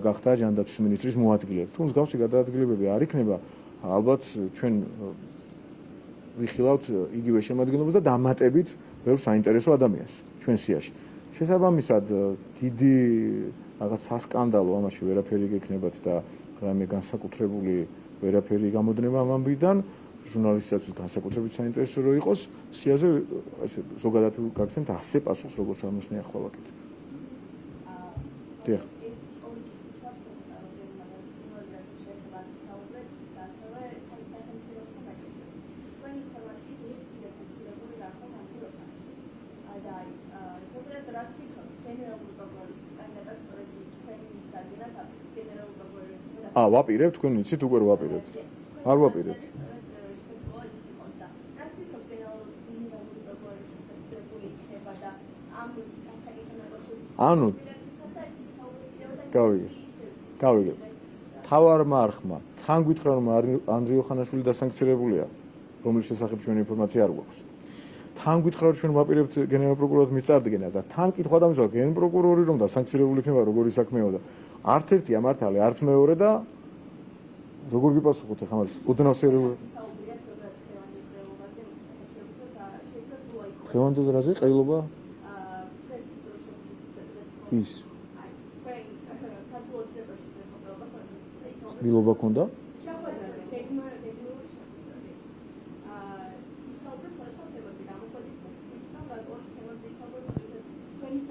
გახდა ჯანდაცვის მინისტრის მოადგილე. თუ მსგავსი გადაადგილებები არ იქნება, ალბათ ჩვენ ვიხილავთ იგივე შემადგენლობას და დამატებით ბევრ საინტერესო ადამიანს ჩვენ სიაში. შესაბამისად, დიდი რაღაც სასკანდალო ამაში ვერაფერი გექნებათ და რამე განსაკუთრებული ვერაფერი გამოდნება ამ ამბიდან, ჟურნალისტებისთვის განსაკუთრებით საინტერესო რო იყოს, სიაზე ესე ზოგადად გაგცემთ 100 პასუხს, როგორც ამას მე ახლა ვაკეთებ. დიახ. ვაპირებთ, თქვენ იცით უკვე რომ ვაპირებთ. არ ვაპირებთ. ანუ გავიგე. თავარმა არხმა თან გითხრა რომ ანდრიო ხანაშვილი დასანქცირებულია, რომლის შესახებ ჩვენ ინფორმაცია არ გვაქვს. თან გითხრა რომ ჩვენ ვაპირებთ გენერალურ პროკურორად მის წარდგენას და თან კითხვა დამისვა გენერალურ პროკურორი რომ დასანქცირებული იქნება როგორი საქმეა და არც ერთია მართალი, არც მეორე და როგორ გიპასუხოთ ახლა მას ოდნავ სერიოზულად ხევანდელ რაზე ყრილობა ის ყრილობა ქონდა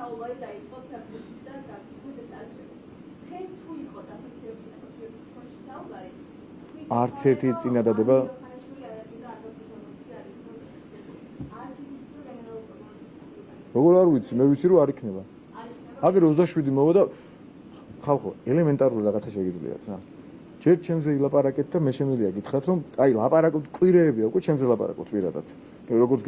საუბარი დაიწყო ფრანგულიდან და გუგლით აზრებით. დღეს თუ იყო დასაცირებასთან დაკავშირებით თქვენში საუბარი, არც ერთი წინადადება როგორ არ ვიცი, მე ვიცი რომ არ იქნება. აგერ 27 მოვა და ხალხო, ელემენტარული რაღაცა შეგიძლიათ რა. ჯერ ჩემზე ილაპარაკეთ და მე შემიძლია გითხრათ რომ აი ლაპარაკობთ კვირეებია უკვე ჩემზე ლაპარაკობთ პირადად. როგორც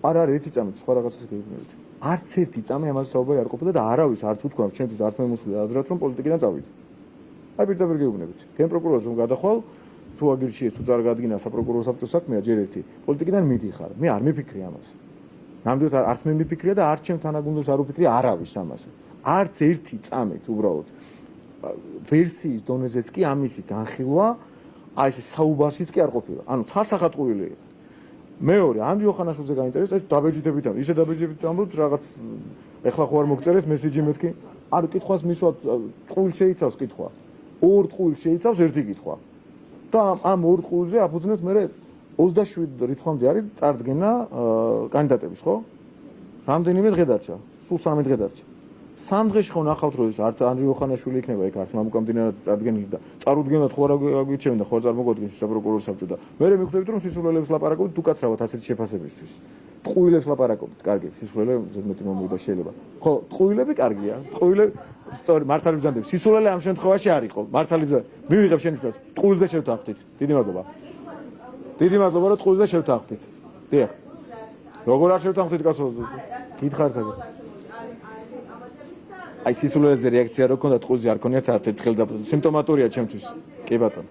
არ არის ერთი წამით სხვა რაღაცას გეუბნებით. არც ერთი წამი ამაზე საუბარი არ ყოფილა და არავის არც უთქვა ჩემთვის არც მე მოსული აზრად რომ პოლიტიკიდან წავიდე. აი პირდაპირ გეუბნებით. გენპროკურორს რომ გადახვალ თუ აგირჩიეს თუ წარგადგინა საპროკურორო საბჭოს საქმეა ჯერ ერთი პოლიტიკიდან მიდიხარ. მე არ მიფიქრი ამას. ნამდვილად არც მე მიფიქრია და არც ჩემ თანაგუნდელს არ უფიქრია არავის ამაზე. არც ერთი წამით უბრალოდ ვერსიის დონეზეც კი ამისი განხილვა აი ეს საუბარშიც კი არ ყოფილა. ანუ ცალსახატყუილი იყო. მეორე ანდრე ოხანაშვილზე გაინტერესდა დაბეჭდებით ამ ისე დაბეჭდებით ამბობთ რაღაც ეხლა ხო არ მოგწერეთ მესიჯი მეთქი არ კითხვას მისვათ ტყუილ შეიცავს კითხვა ორ ტყუილს შეიცავს ერთი კითხვა და ამ ორ ტყუილზე აფუძნებთ მე 27 რიცხვამდე არის წარდგენა კანდიდატების ხო რამდენიმე დღე დარჩა სულ 3 დღე დარჩა 3 დღეში ხო ნახავთ რომ ეს არც ანდრე ოხანაშვილი იქნება იქ არც მამუკამდინარად წარდგენილი და წარუდგენად ხო არ აგვიჩევენ და ხო არ წარმოგოდგენს საპროკურორო საბჭო და მე მივხვდებით რომ სისულელებს ლაპარაკობთ უკაცრავად ასეთ შეფასებისთვის ტყუილებს ლაპარაკობთ კარგი სისულელე ზედმეტი მომივიდა შეიძლება ხო ტყუილები კარგია ტყუილები სწორი მართალი ბრძანდები სისულელე ამ შემთხვევაში არ იყო მართალი ბრძანდა მივიღებ შენიშნავს ტყუილზე შევთანხმდით დიდი მადლობა რომ ტყუილზე შევთანხმდით დიახ როგორ არ შევთანხმდით კაცო გითხართ აი სისულელეზე რეაქცია რო ქონდა ტყუილზე არ ქონიათ არც ერთხელ და სიმპტომატურია ჩემთვის კი ბატონო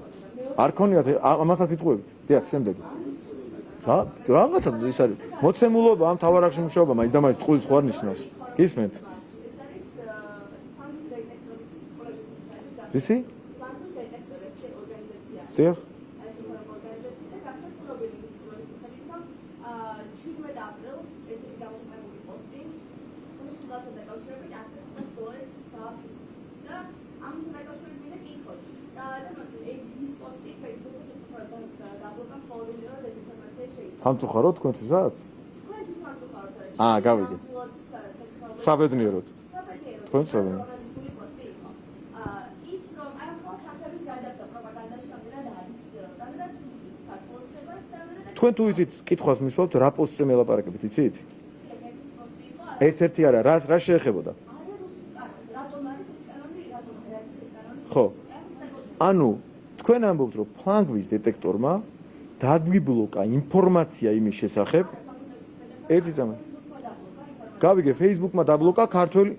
არ ქონიათ ამასაც იტყუებით დიახ შემდეგი რა რაღაცა ის არის მოცემულობა ამ თავარახში მუშაობა მაინც და მაინც ტყუილს ხო არ ნიშნავს გისმენთ ისი დიახ სამწუხარო თქვენთვისაც? გავიგე. საბედნიეროდ. თქვენ საბედნიეროდ. ის რომ აი ახლა ქართების გადაგდა პროპაგანდაში რამდენად არის რამდენად საქართველოს თქვენ თუ იცით კითხვას მისვავთ რა პოსტზე მელაპარაკებით იცით? ერთ-ერთი არა რა შეეხებოდა? რატომ არის ეს კანონი რატომ არის ეს კანონი? ხო. ანუ თქვენ ამბობთ რომ ფლანგვის დეტექტორმა დაგვიბლოკა ინფორმაცია იმის შესახებ ერთი წამი გავიგე Facebook-მა დაბლოკა ქართველი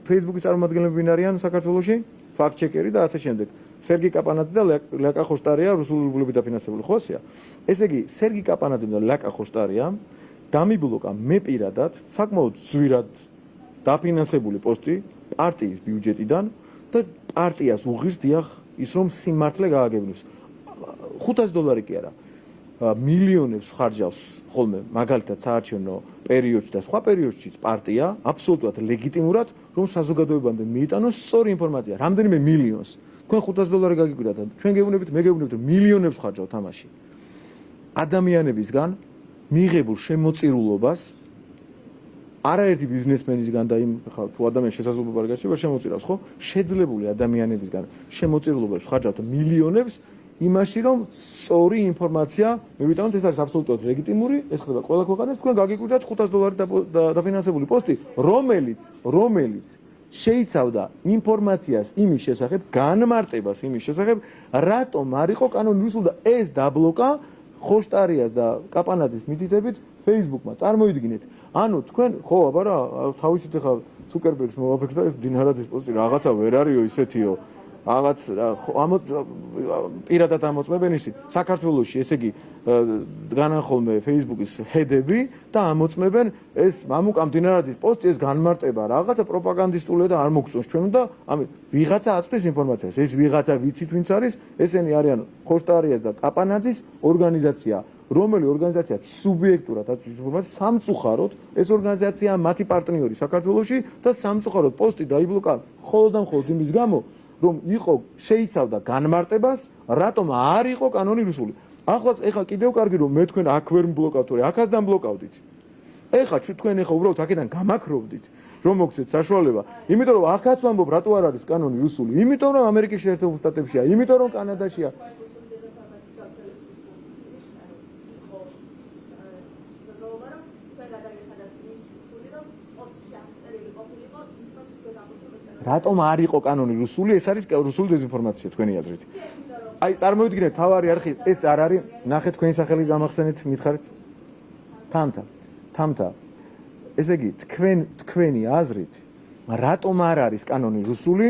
Facebook-ის წარმომადგენლები ვინ არიან საქართველოში ფაქტ-ჩეკერი და ასე შემდეგ სერგი კაპანაძე და ლაკა ხოშტარია რუსულობლები დაფინანსებული ხო ასეა ესე იგი სერგი კაპანაძემ და ლაკა ხოშტარიამ დამიბლოკა მე პირადად საკმაოდ ზვირად დაფინანსებული პოსტი პარტიის ბიუჯეტიდან და პარტიას უღირს დიახ ის რომ სიმართლე გააგებინოს $500 კი არა მილიონებს ხარჯავს ხოლმე მაგალითად საარჩევნო პერიოდში და სხვა პერიოდშიც პარტია აბსოლუტურად ლეგიტიმურად რომ საზოგადოებამდე მიიტანოს სწორი ინფორმაცია რამდენიმე მილიონს თქვენ $500 გაგიკვირდათ და ჩვენ გეუბნებით მე გეუბნებით რომ მილიონებს ხარჯავთ ამაში ადამიანებისგან მიღებულ შემოწირულობას არაერთი ბიზნესმენისგან და იმ ხა თუ ადამიანის შესაძლებლობა არ გაჩნდება შემოწირავს ხო შეძლებული ადამიანებისგან შემოწირულობებს ხარჯავთ მილიონებს იმაში რომ სწორი ინფორმაცია მივიტანოთ ეს არის აბსოლუტურად ლეგიტიმური ეს ხდება ყველა ქვეყანაში თქვენ გაგიკვირდათ $500 დაფინანსებული პოსტი რომელიც შეიცავდა ინფორმაციას იმის შესახებ განმარტებას იმის შესახებ რატომ არ იყო კანონიზებული და ეს დაბლოკა ხოშტარიას და კაპანაძის მითითებით Facebook-მა წარმოიდგინეთ ანუ თქვენ ხო აბა რა თავისით ხა ზუკერბერგს მოვაფიქრდა ეს დინარაძის პოსტი რაღაცა ვერ არისო ისეთიო რაღაც პირადად ამოწმებენ ისი საქართველოში ესე იგი განახოლმე Facebook-ის ჰედები და ამოწმებენ ეს მამუკამდინარაძის პოსტი ეს განმარტება რაღაცა პროპაგანდისტული და არ მოგწონს ჩვენ და ამი ვიღაცა აწვდის ინფორმაციას ეს ვიღაცა ვიცით ვინც არის ესენი არიან ხოშტარიას და კაპანაძის ორგანიზაცია რომელი ორგანიზაცია სუბიექტურად აწვდის ინფორმაციას სამწუხაროდ ეს ორგანიზაცია მათი პარტნიორი საქართველოში და სამწუხაროდ პოსტი დაიბლოკა მხოლოდ და მხოლოდ იმის გამო რომ იყო შეიცავდა განმარტებას რატომ არ იყო კანონი რუსული ახლაც ეხა კიდევ კარგი რომ მე თქვენ აქ ვერ მბლოკავთ თორე აქაც დამბლოკავდით ეხა თქვენ ეხა უბრალოდ აქედან გამაქრობდით რომ მოგცეთ საშუალება. იმიტომ რომ ახაც ვამბობ, რატო არ არის კანონი რუსული? იმიტომ რომ ამერიკის შეერთებულ შტატებშია, იმიტომ რომ კანადაშია. რატომ არ იყო კანონი რუსული? ეს არის რუსული დეზინფორმაცია თქვენი აზრით. აი წარმოვიდგინეთ თავარი არხი, ეს არ არის, ნახეთ თქვენი სახელი გამახსენეთ, მითხარით. თამთა. ესე იგი, თქვენი აზრით, რატომ არ არის კანონი რუსული?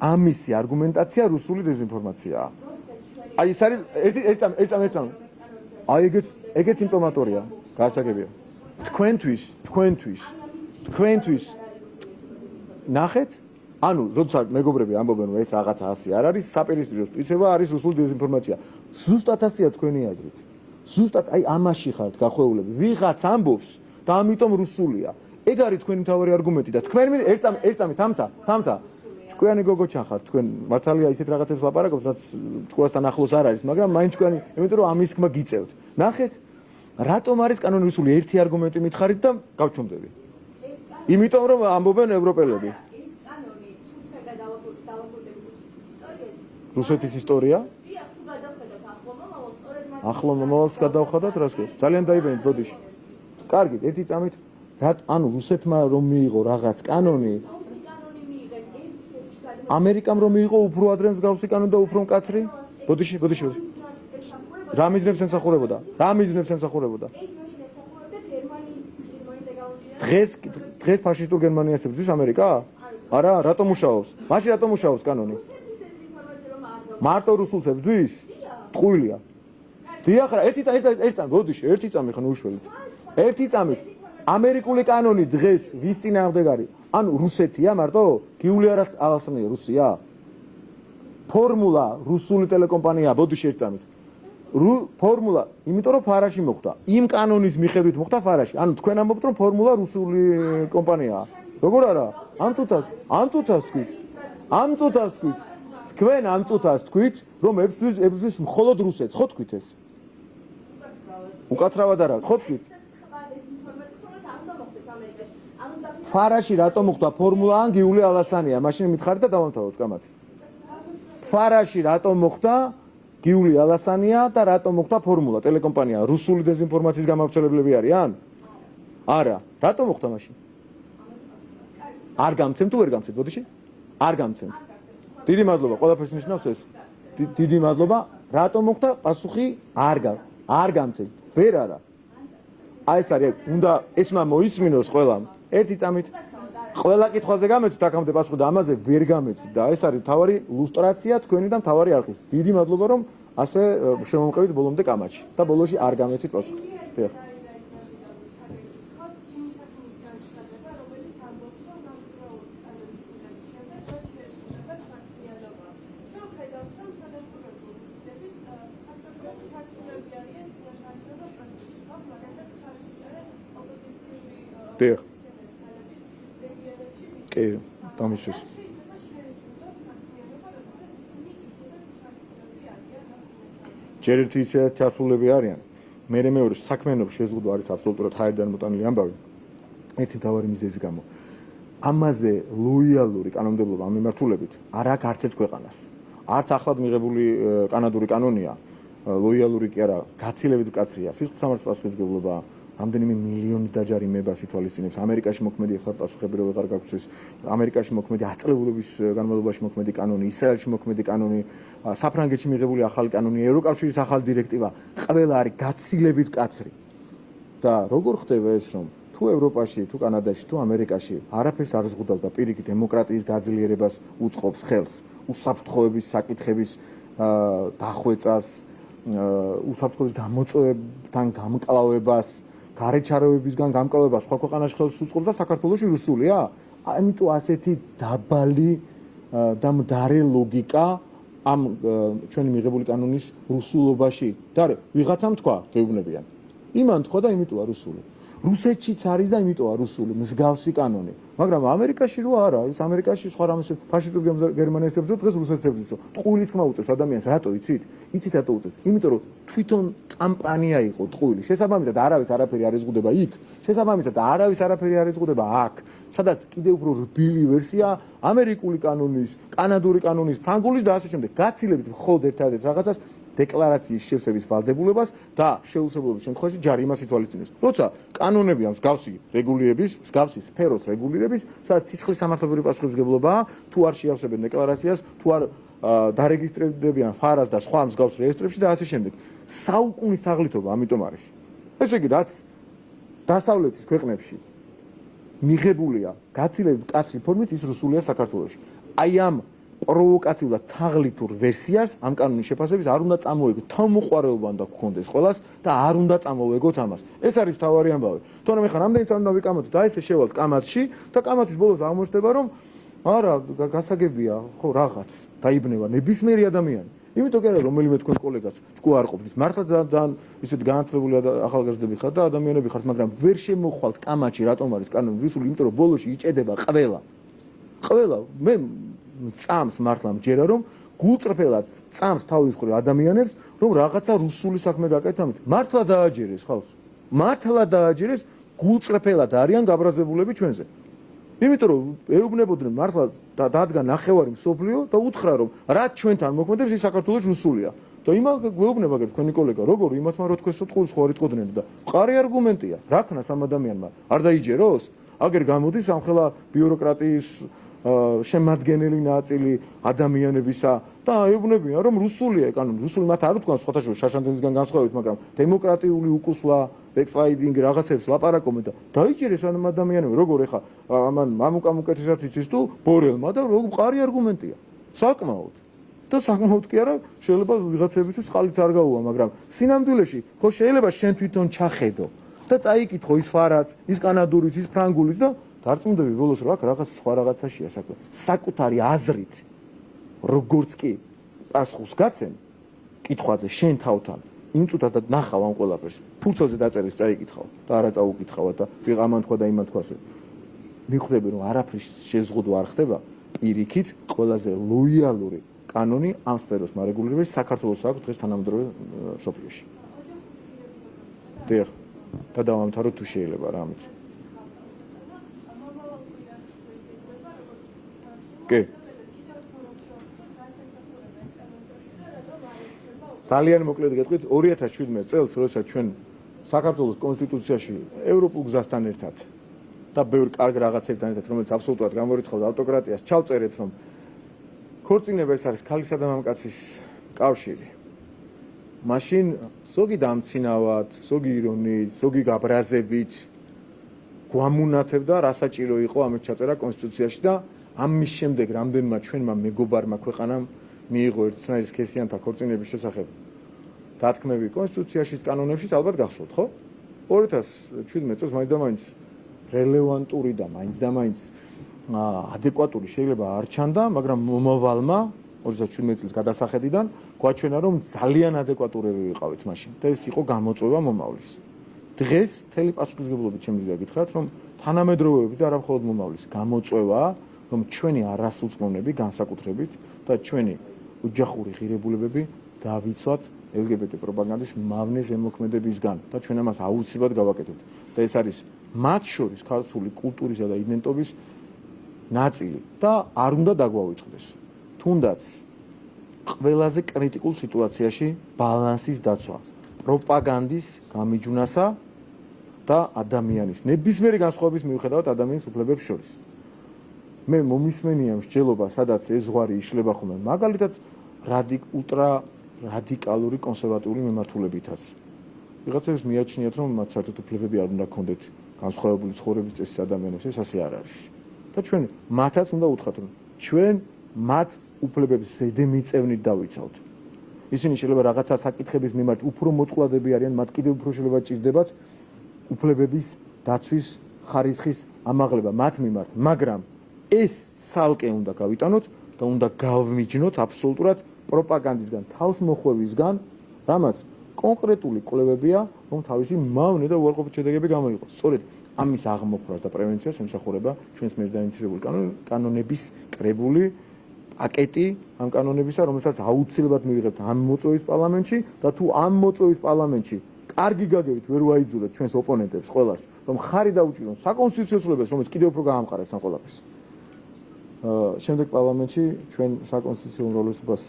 ამისი არგუმენტაცია რუსული დეზინფორმაციაა. აი ეს არის ერთ. აი ეგეც სიმპტომატორია, გასაგებია. თქვენთვის ნახეთ, ანუ როცა მეგობრები ამბობენ, რომ ეს რაღაცა ასე არ არის, საპირისპირო მტკიცება არის რუსული დეზინფორმაცია. ზუსტად ასეა თქვენი აზრით. ზუსტად აი ამაში ხართ გახვეულები. ვიღაც ამბობს და ამიტომ რუსულია. ეგ არის თქვენი მთავარი არგუმენტი და თქვენ ერთამი თამთა. ჭკვიანი გოგოჩან ხართ, თქვენ მართალია ისეთ რაღაცებს ლაპარაკობთ, რაც თქვენთან ახლოს არ არის, მაგრამ მაინც ჭკვიანი, იმიტომ რომ ამის თქმა გიწევთ. ნახეთ, რატომ არის კანონი რუსული? ერთი არგუმენტი მითხარით და გავჩუმდები. იმიტომ რომ ამბობენ ევროპელები. რუსეთის ისტორია? ახლო მომავალს გადავხადოთ, რას ქვია? ძალიან დაიბენეთ ბოდიში. კარგი, ერთი წამით, ანუ რუსეთმა რომ მიიღო რაღაც კანონი, ამერიკამ რომ მიიღო უფრო ადრე მსგავსი კანონი და უფრო მკაცრი? ბოდიში. რა მიზნებს ემსახურებოდა? დღეს ფაშისტურ გერმანიას ებრძვის ამერიკა? არა, რატომ მუშაობს? მაშინ რატომ მუშაობს კანონი? მარტო რუსულს ებრძვის? ტყუილია. დიახ, ერთი წამი ხან უშველით. ერთი წამით. ამერიკული კანონი დღეს ვის წინააღმდეგ არის? ანუ რუსეთია მარტო? გიულია ალასანია რუსია? ფორმულა რუსული ტელეკომპანია, ბოდიში ერთი წამით. ფორმულა, იმიტომ რომ ფარაში მოხდა. იმ კანონის მიხედვით მოხდა ფარაში. ანუ თქვენ ამბობთ რომ ფორმულა რუსული კომპანიაა. როგორ არა? ამ წუთას თქვით. თქვენ ამ წუთას თქვით, რომ ებრძვის მხოლოდ რუსეთს, ხო თქვით ეს? უკაცრავად არა, ხო თქვით? ფარაში რატომ მოხდა ფორმულა ან გიული ალასანია? მაშინ მითხარით და დავამთავროთ კამათი. ფარაში რატომ მოხდა გიული ალასანია და რატომ მოხდა ფორმულა? ტელეკომპანია რუსული დეზინფორმაციის გამავრცელებლები არიან? არა. რატომ მოხდა მაშინ? არ გამცემთ თუ ვერ გამცემთ, ბოდიში? არ გამცემთ. დიდი მადლობა, ყველაფერს ნიშნავს ეს. დიდი მადლობა. რატომ მოხდა? პასუხი არ გამცემთ. ვერ არა. აი ეს არის, უნდა ეს უნდა მოისმინოს ყველამ. ერთი წამით. ყველა კითხვაზე გამეცით, აქამდე პასუხი და ამაზე ვერ გამეცით და ეს არის თავარი ლუსტრაცია თქვენი და თავარი არხის. დიდი მადლობა, რომ ასე შემომყევით ბოლომდე კამათში და ბოლოში არ გამეცით პასუხი. დიახ. დიახ. კი, დამიშვის. ჯერ ერთი ისეთ ჩართულები არიან. მეორე საქმიანობის შეზღუდვა არის აბსოლუტურად ჰაერიდან მოტანილი ამბავი. ერთი მთავარი მიზეზი გამო. ამაზე ლოიალური კანონმდებლობა ამ მიმართულებით არ აქვს არც ერთ ქვეყანას. არც ახლად მიღებული კანადური კანონია ლოიალური კი არა, გაცილებით მკაცრია. სისხლის სამართლის პასუხისმგებლობა რამდენიმე მილიონი დაჯარიმებას ითვალისწინებს. ამერიკაში მოქმედი ახლა პასუხები რო ვეღარ გაგვცეს. ამერიკაში მოქმედი აწლეულების განმავლობაში მოქმედი კანონი, ისრაელში მოქმედი კანონი, საფრანგეთში მიღებული ახალი კანონი, ევროკავშირის ახალი დირექტივა, ყველა არის გაცილებით მკაცრი. და როგორ ხდება ეს, რომ თუ ევროპაში, თუ კანადაში, თუ ამერიკაში არაფერს არ ზღუდავს და პირიქით დემოკრატიის გაძლიერებას უწყობს ხელს, უსაფრთხოების საკითხების დახვეწას, უსაფრთხოების გამოწვევებთან გამკლავებას, გარეჩარევებისგან გამკლავებას სხვა ქვეყანაში ხელს უწყობს და საქართველოში რუსულია? ამიტომ ასეთი დაბალი და მდარე ლოგიკა ამ ჩვენი მიღებული კანონის რუსულობაში. და ვიღაცამ თქვა, გეუბნებიან. იმან თქვა და იმიტოა რუსული. რუსეთშიც არის და იმიტოა რუსული მსგავსი კანონი. მაგრამ ამერიკაში რო არა, ის ამერიკაში სხვა რამის ფაშისტურ გერმანიას ებრძო, დღეს რუსეთს ებრძო. ტყუილის ხმა უწევს ადამიანს, რატო იცით? იცით რატო უწევს? იმიტომ რომ თვითონ კამპანია იყო ტყუილი. შესაბამისად არავის არაფერი არ ეზღუდება იქ, შესაბამისად არავის არაფერი არ ეზღუდება აქ. სადაც კიდევ უფრო რბილი ვერსია ამერიკული კანონის, კანადური კანონის, ფრანგულის და ასე შემდეგ. გაცილებით მხოლოდ ერთადერთ რაღაცას დეკლარაციის შევსების ვალდებულებას და შეუსრულებლობის შემთხვევაში ჯარიმას ითვალისწინებს. როცა კანონები ამ მსგავსი რეგულირების, მსგავსი სფეროს რეგულირების, სადაც სისხლის სამართლებრივი პასუხისმგებლობაა, თუ არ შეავსებენ დეკლარაციას, თუ არ დარეგისტრირდებიან ფარას და სხვა მსგავს რეესტრებში და ასე შემდეგ. საუკუნის თაღლითობა ამიტომ არის. ესე იგი, რაც დასავლეთის ქვეყნებში მიღებულია გაცილებით მკაცრი ფორმით, ის რუსულია საქართველოში. აი ამ პროვოკაციულ და თაღლითურ ვერსიას ამ კანონის შეფასების არ უნდა წამოეგოთ. თავმოყარეობა უნდა გქონდეს ყველას და არ უნდა წამოვეგოთ ამას. ეს არის მთავარი ამბავი. თორემ ეხლა რამდენი წამი უნდა ვიკამათოთ, აი ესე შევალთ კამათში და კამათის ბოლოს აღმოჩნდება, რომ არა, გასაგებია, ხო რაღაც დაიბნება ნებისმიერი ადამიანი. იმიტომ კი არა რომელიმე თქვენ კოლეგას ჯგო არ ყოფნის. მართლა ძალიან ისეთ განათლებული ახალგაზრდები ხართ და ადამიანები ხართ, მაგრამ ვერ შემოხვალთ კამათში რატომ არის კანონი რუსული, იმიტომ რომ ბოლოში იჭედება ყველა. მე წამს მართლა მჯერა რომ გულწრფელად წამს თავის მხრივ ადამიანებს რომ რაღაცა რუსული საქმე გაკეთონ ამით. მართლა დააჯერეს ხალხს. მართლა დააჯერეს გულწრფელად არიან გაბრაზებულები ჩვენზე. იმიტომ რომ ეუბნებოდნენ მართლა დადგა ნახევარი მსოფლიო და უთხრა რომ რაც ჩვენთან მოქმედებს ის საქართველოს რუსულია. და იმან გვეუბნება თქვენი კოლეგა როგორ იმათმა რო თქვენს ტყუილს ხო არ იტყოდნენ და მყარი არგუმენტია. რა ქნას ამ ადამიანმა? არ დაიჯეროს? აგერ გამოდის ამხელა ბიუროკრატიის შემადგენელი ნაწილი ადამიანებისა და ეუბნებიან რომ რუსულია კანონი. რუსული მათ არ უთქვამს სხვათა შაშანდენისგან განსხვავებით, მაგრამ დემოკრატიული უკუსლა, ბექსლაიდინგი რაღაცებს ლაპარაკობენ და დაიჭერეს ამ ადამიანები როგორ ეხა ამან მამუკამუკეთისად იცის თუ ბორელმა და როგორ მყარი არგუმენტია. საკმაოდ. და საკმაოდ კი არა, შეიძლება ვიღაცებისთვის ხალიც არ გაუვა, მაგრამ სინამდვილეში ხო შეიძლება შენ თვითონ ჩახედო და წაიკითხო ის ფარაც, ის კანადურიც, ის ფრანგულიც და დარწმუნდები ბოლოს რა რაღაც სხვა რაღაცაშია საქმე. საკუთარი აზრით როგორც კი პასუხს გაცემ კითხვაზე შენ თავთან იმ წუთადად ნახავ ამ ყველაფერს. ფურცელზე დაწერეს წაიკითხავ და არა წაუკითხავ და ვიღამან თქვა და იმან თქვასე. მიხვდები რომ არაფრის შეზღუდვა არ ხდება, პირიქით ყველაზე ლოიალური კანონი ამ სფეროს მარეგულირების საქართველოს აქვს დღეს თანამედროვე სოფლიოში. დიახ. და დავამთავროთ თუ შეიძლება რა ამით. კი. ძალიან მოკლედ გეტყვით 2017 წელს როდესაც ჩვენ საქართველოს კონსტიტუციაში ევროპულ გზასთან ერთად და ბევრ კარგ რაღაცებთან ერთად რომელიც აბსოლუტურად გამორიცხავდა ავტოკრატიას ჩავწერეთ რომ ქორწინება ეს არის ქალისა და მამკაცის კავშირი. მაშინ ზოგი დამცინავად, ზოგი ირონიით, ზოგი გაბრაზებით გვამუნათებდა რა საჭირო იყო ამის ჩაწერა კონსტიტუციაში და ამის შემდეგ რამდენმა ჩვენმა მეგობარმა ქვეყანამ მიიღო ერთნაირი სქესიანთა ქორწინების შესახებ დათქმები კონსტიტუციაში, კანონებში ალბათ გახსოვთ, ხო? 2017 წელს მაინც და მაინც რელევანტური და მაინც და მაინც ადეკვატური შეიძლება არ ჩანდა, მაგრამ მომავალმა 2017 წლის გადასახედიდან გვაჩვენა რომ ძალიან ადეკვატურები ვიყავით მაშინ და ეს იყო გამოწვევა მომავლის. დღეს მთელი პასუხისმგებლობით შემიძლია გითხრათ რომ თანამედროვეობის და არა მხოლოდ მომავლის გამოწვევაა რომ ჩვენი არასრულწლოვნები განსაკუთრებით და ჩვენი ოჯახური ღირებულებები დავიცვათ LGBT პროპაგანდის მავნე ზემოქმედებისგან და ჩვენ ამას აუცილებლად გავაკეთებთ. და ეს არის მათ შორის ქართული კულტურისა და იდენტობის ნაწილი და არ უნდა დაგვაუწყდეს. თუნდაც ყველაზე კრიტიკულ სიტუაციაში ბალანსის დაცვა, პროპაგანდის გამიჯვნასა და ადამიანის ნებისმიერი განსხვავების მიუხედავად ადამიანის უფლებებს შორის. მე მომისმენია მსჯელობა, სადაც ეს ზღვარი იშლება ხოლმე, მაგალითად ულტრა რადიკალური კონსერვატიული მიმართულებითაც. ვიღაცებს მიაჩნიათ, რომ მათ საერთოდ უფლებები არ უნდა ქონდეთ განსხვავებული ცხოვრების წესის ადამიანებს, ეს ასე არ არის. და ჩვენ მათაც უნდა უთხრათ, რომ ჩვენ მათ უფლებებს ზედმიწევნით დავიცავთ. ისინი შეიძლება რაღაცა საკითხების მიმართ უფრო მოწყვლადები არიან, მათ კიდევ უფრო შეიძლება ჭირდებათ უფლებების დაცვის ხარისხის ამაღლება მათ მიმართ, მაგრამ ეს სალკე უნდა გავიტანოთ და უნდა გავმიჯნოთ აბსოლუტურად პროპაგანდისგან, თავს მოხვევისგან, რამაც კონკრეტული კვლევებია, რომ თავისი მავნე და უარყოფითი შედეგები გამოიყოს. სწორედ ამის აღმოფხვრას და პრევენციას ემსახურება ჩვენს მიერ დაინიცირებული კანონების კრებული პაკეტი ამ კანონებისა, რომელსაც აუცილებლად მივიღებთ ამ მოწვევის პარლამენტში და თუ ამ მოწვევის პარლამენტში კარგი გაგებით ვერ ვაიძულეთ ჩვენს ოპონენტებს ყველას, რომ ხარი დაუჭირონ საკონსტიტუციო ცვლილებებს, რომელიც კიდევ უფრო გაამყარებს ამ ყველაფერს. შემდეგ პარლამენტში ჩვენ საკონსტიტუციო უმრავლესობას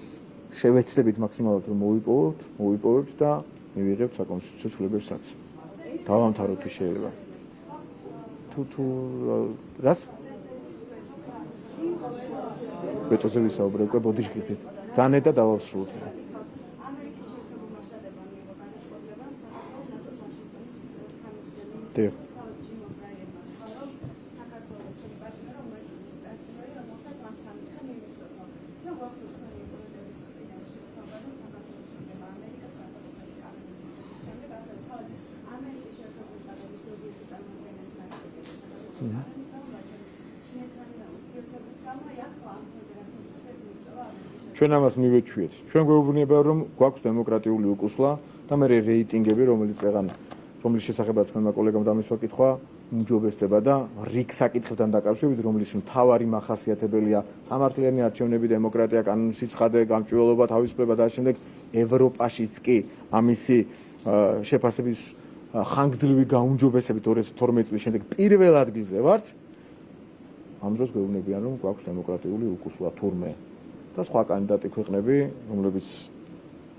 შევეცდებით მაქსიმალურად რომ მოვიპოვებთ და მივიღებთ საკონსტიტუციო ცვლილებებსაც. დავამთავროთ ის შეიძლება. თუ რას? ბეტოზე ვისაუბრე უკვე ბოდიში გიხდით. ძალიან და დავასრულოთ. ამერიკის შეერთებულმა შტატებმა მიიღო განაცხადება, რომ საქართველოს ნატოს ვაშინგტონის სამიტზე დიახ. ჯიმ ობრაიანმა თქვა, რომ საქართველოს ჩემი პარტნიორი, რომელსაც ამ სამიტზე მიიწვევდა. ჩვენ გვაქვს უცხოელი ოპონენტების წინაშე საუბარი, რომ საქართველოს შეეხება ამერიკას განსაკუთრებით კანონის შემდეგ, ასევე თავად ამერიკის შეერთებული შტატების ზოგიერთი წარმომადგენელი წარსულიყო საქართველოს ჩვენ ამას მივეჩვიეთ. ჩვენ გვეუბნება რომ გვაქვს დემოკრატიული უკუსლა და მე რეიტინგები, რომელიც რომლის შესახებაც თქვენმა კოლეგამ დამისვა კითხვა, უმჯობესდება და რიგ საკითხებთან დაკავშირებით, რომლის მთავარი მახასიათებელია სამართლიანი არჩევნები, დემოკრატია, კანონის სიცხადე, გამჭვირვალობა, თავისუფლება და შემდეგ ევროპაშიც კი ამისი შეფასების ხანგრძლივი გაუმჯობესებით 2012 წლის შემდეგ პირველ ადგილზე ვართ. ამ დროს გვეუბნებიან რომ გვაქვს დემოკრატიული უკუსლა თურმე და სხვა კანდიდატი ქვეყნები, რომლებიც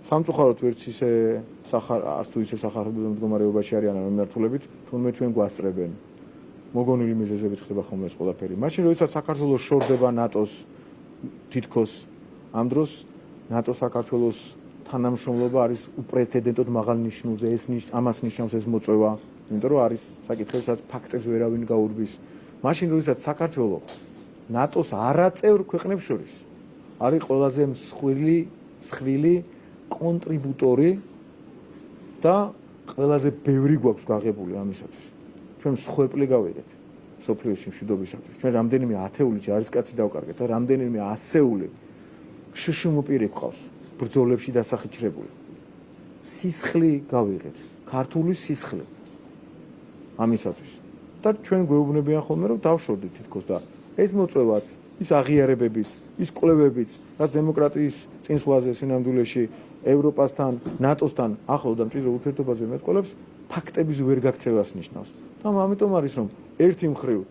სამწუხაროდ ვერც ისე არც თუ ისე სახარებულ მდგომარეობაში არიან ამ მიმართულებით, თურმე ჩვენ გვასწრებენ. მოგონილი მიზეზებით ხდება ხოლმე ეს ყველაფერი. მაშინ როდესაც საქართველოს შორდება ნატოს თითქოს ამ დროს ნატო საქართველოს თანამშრომლობა არის უპრეცედენტოდ მაღალ ნიშნულზე. ამას ნიშნავს ეს მოწვევა, იმიტომ რომ არის საკითხი, სადაც ფაქტებს ვერავინ გაურბის. მაშინ როდესაც საქართველოს ნატოს არაწევრ ქვეყნებს შორის არის ყველაზე მსხვილი კონტრიბუტორი და ყველაზე ბევრი გვაქვს გაღებული ამისათვის. ჩვენ მსხვერპლი გავიღეთ სოფლიოში მშვიდობისათვის. ჩვენ რამდენიმე ათეული ჯარისკაცი დავკარგეთ და რამდენიმე ასეული შშმ პირი გვყავს ბრძოლებში დასახიჩრებული. სისხლი გავიღეთ, ქართული სისხლი ამისათვის. და ჩვენ გვეუბნებიან ხოლმე რომ დავშორდით თითქოს და ეს მოწვევაც, ის აღიარებებით, ის კვლევებით, რაც დემოკრატიის წინსვლაზე სინამდვილეში ევროპასთან, ნატოსთან ახლო და მჭიდრო ურთიერთობაზე მეტყველებს, ფაქტების ვერ გაქცევას ნიშნავს. და ამიტომ არის რომ ერთი მხრივ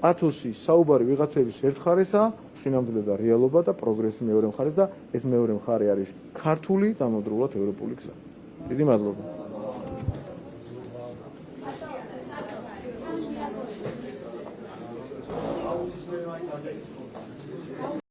პათოსი, საუბარი ვიღაცების ერთ მხარესა, სინამდვილე და რეალობა და პროგრესი მეორე მხარეს და ეს მეორე მხარე არის ქართული დამოუკიდებლად ევროპული გზა. დიდი მადლობა.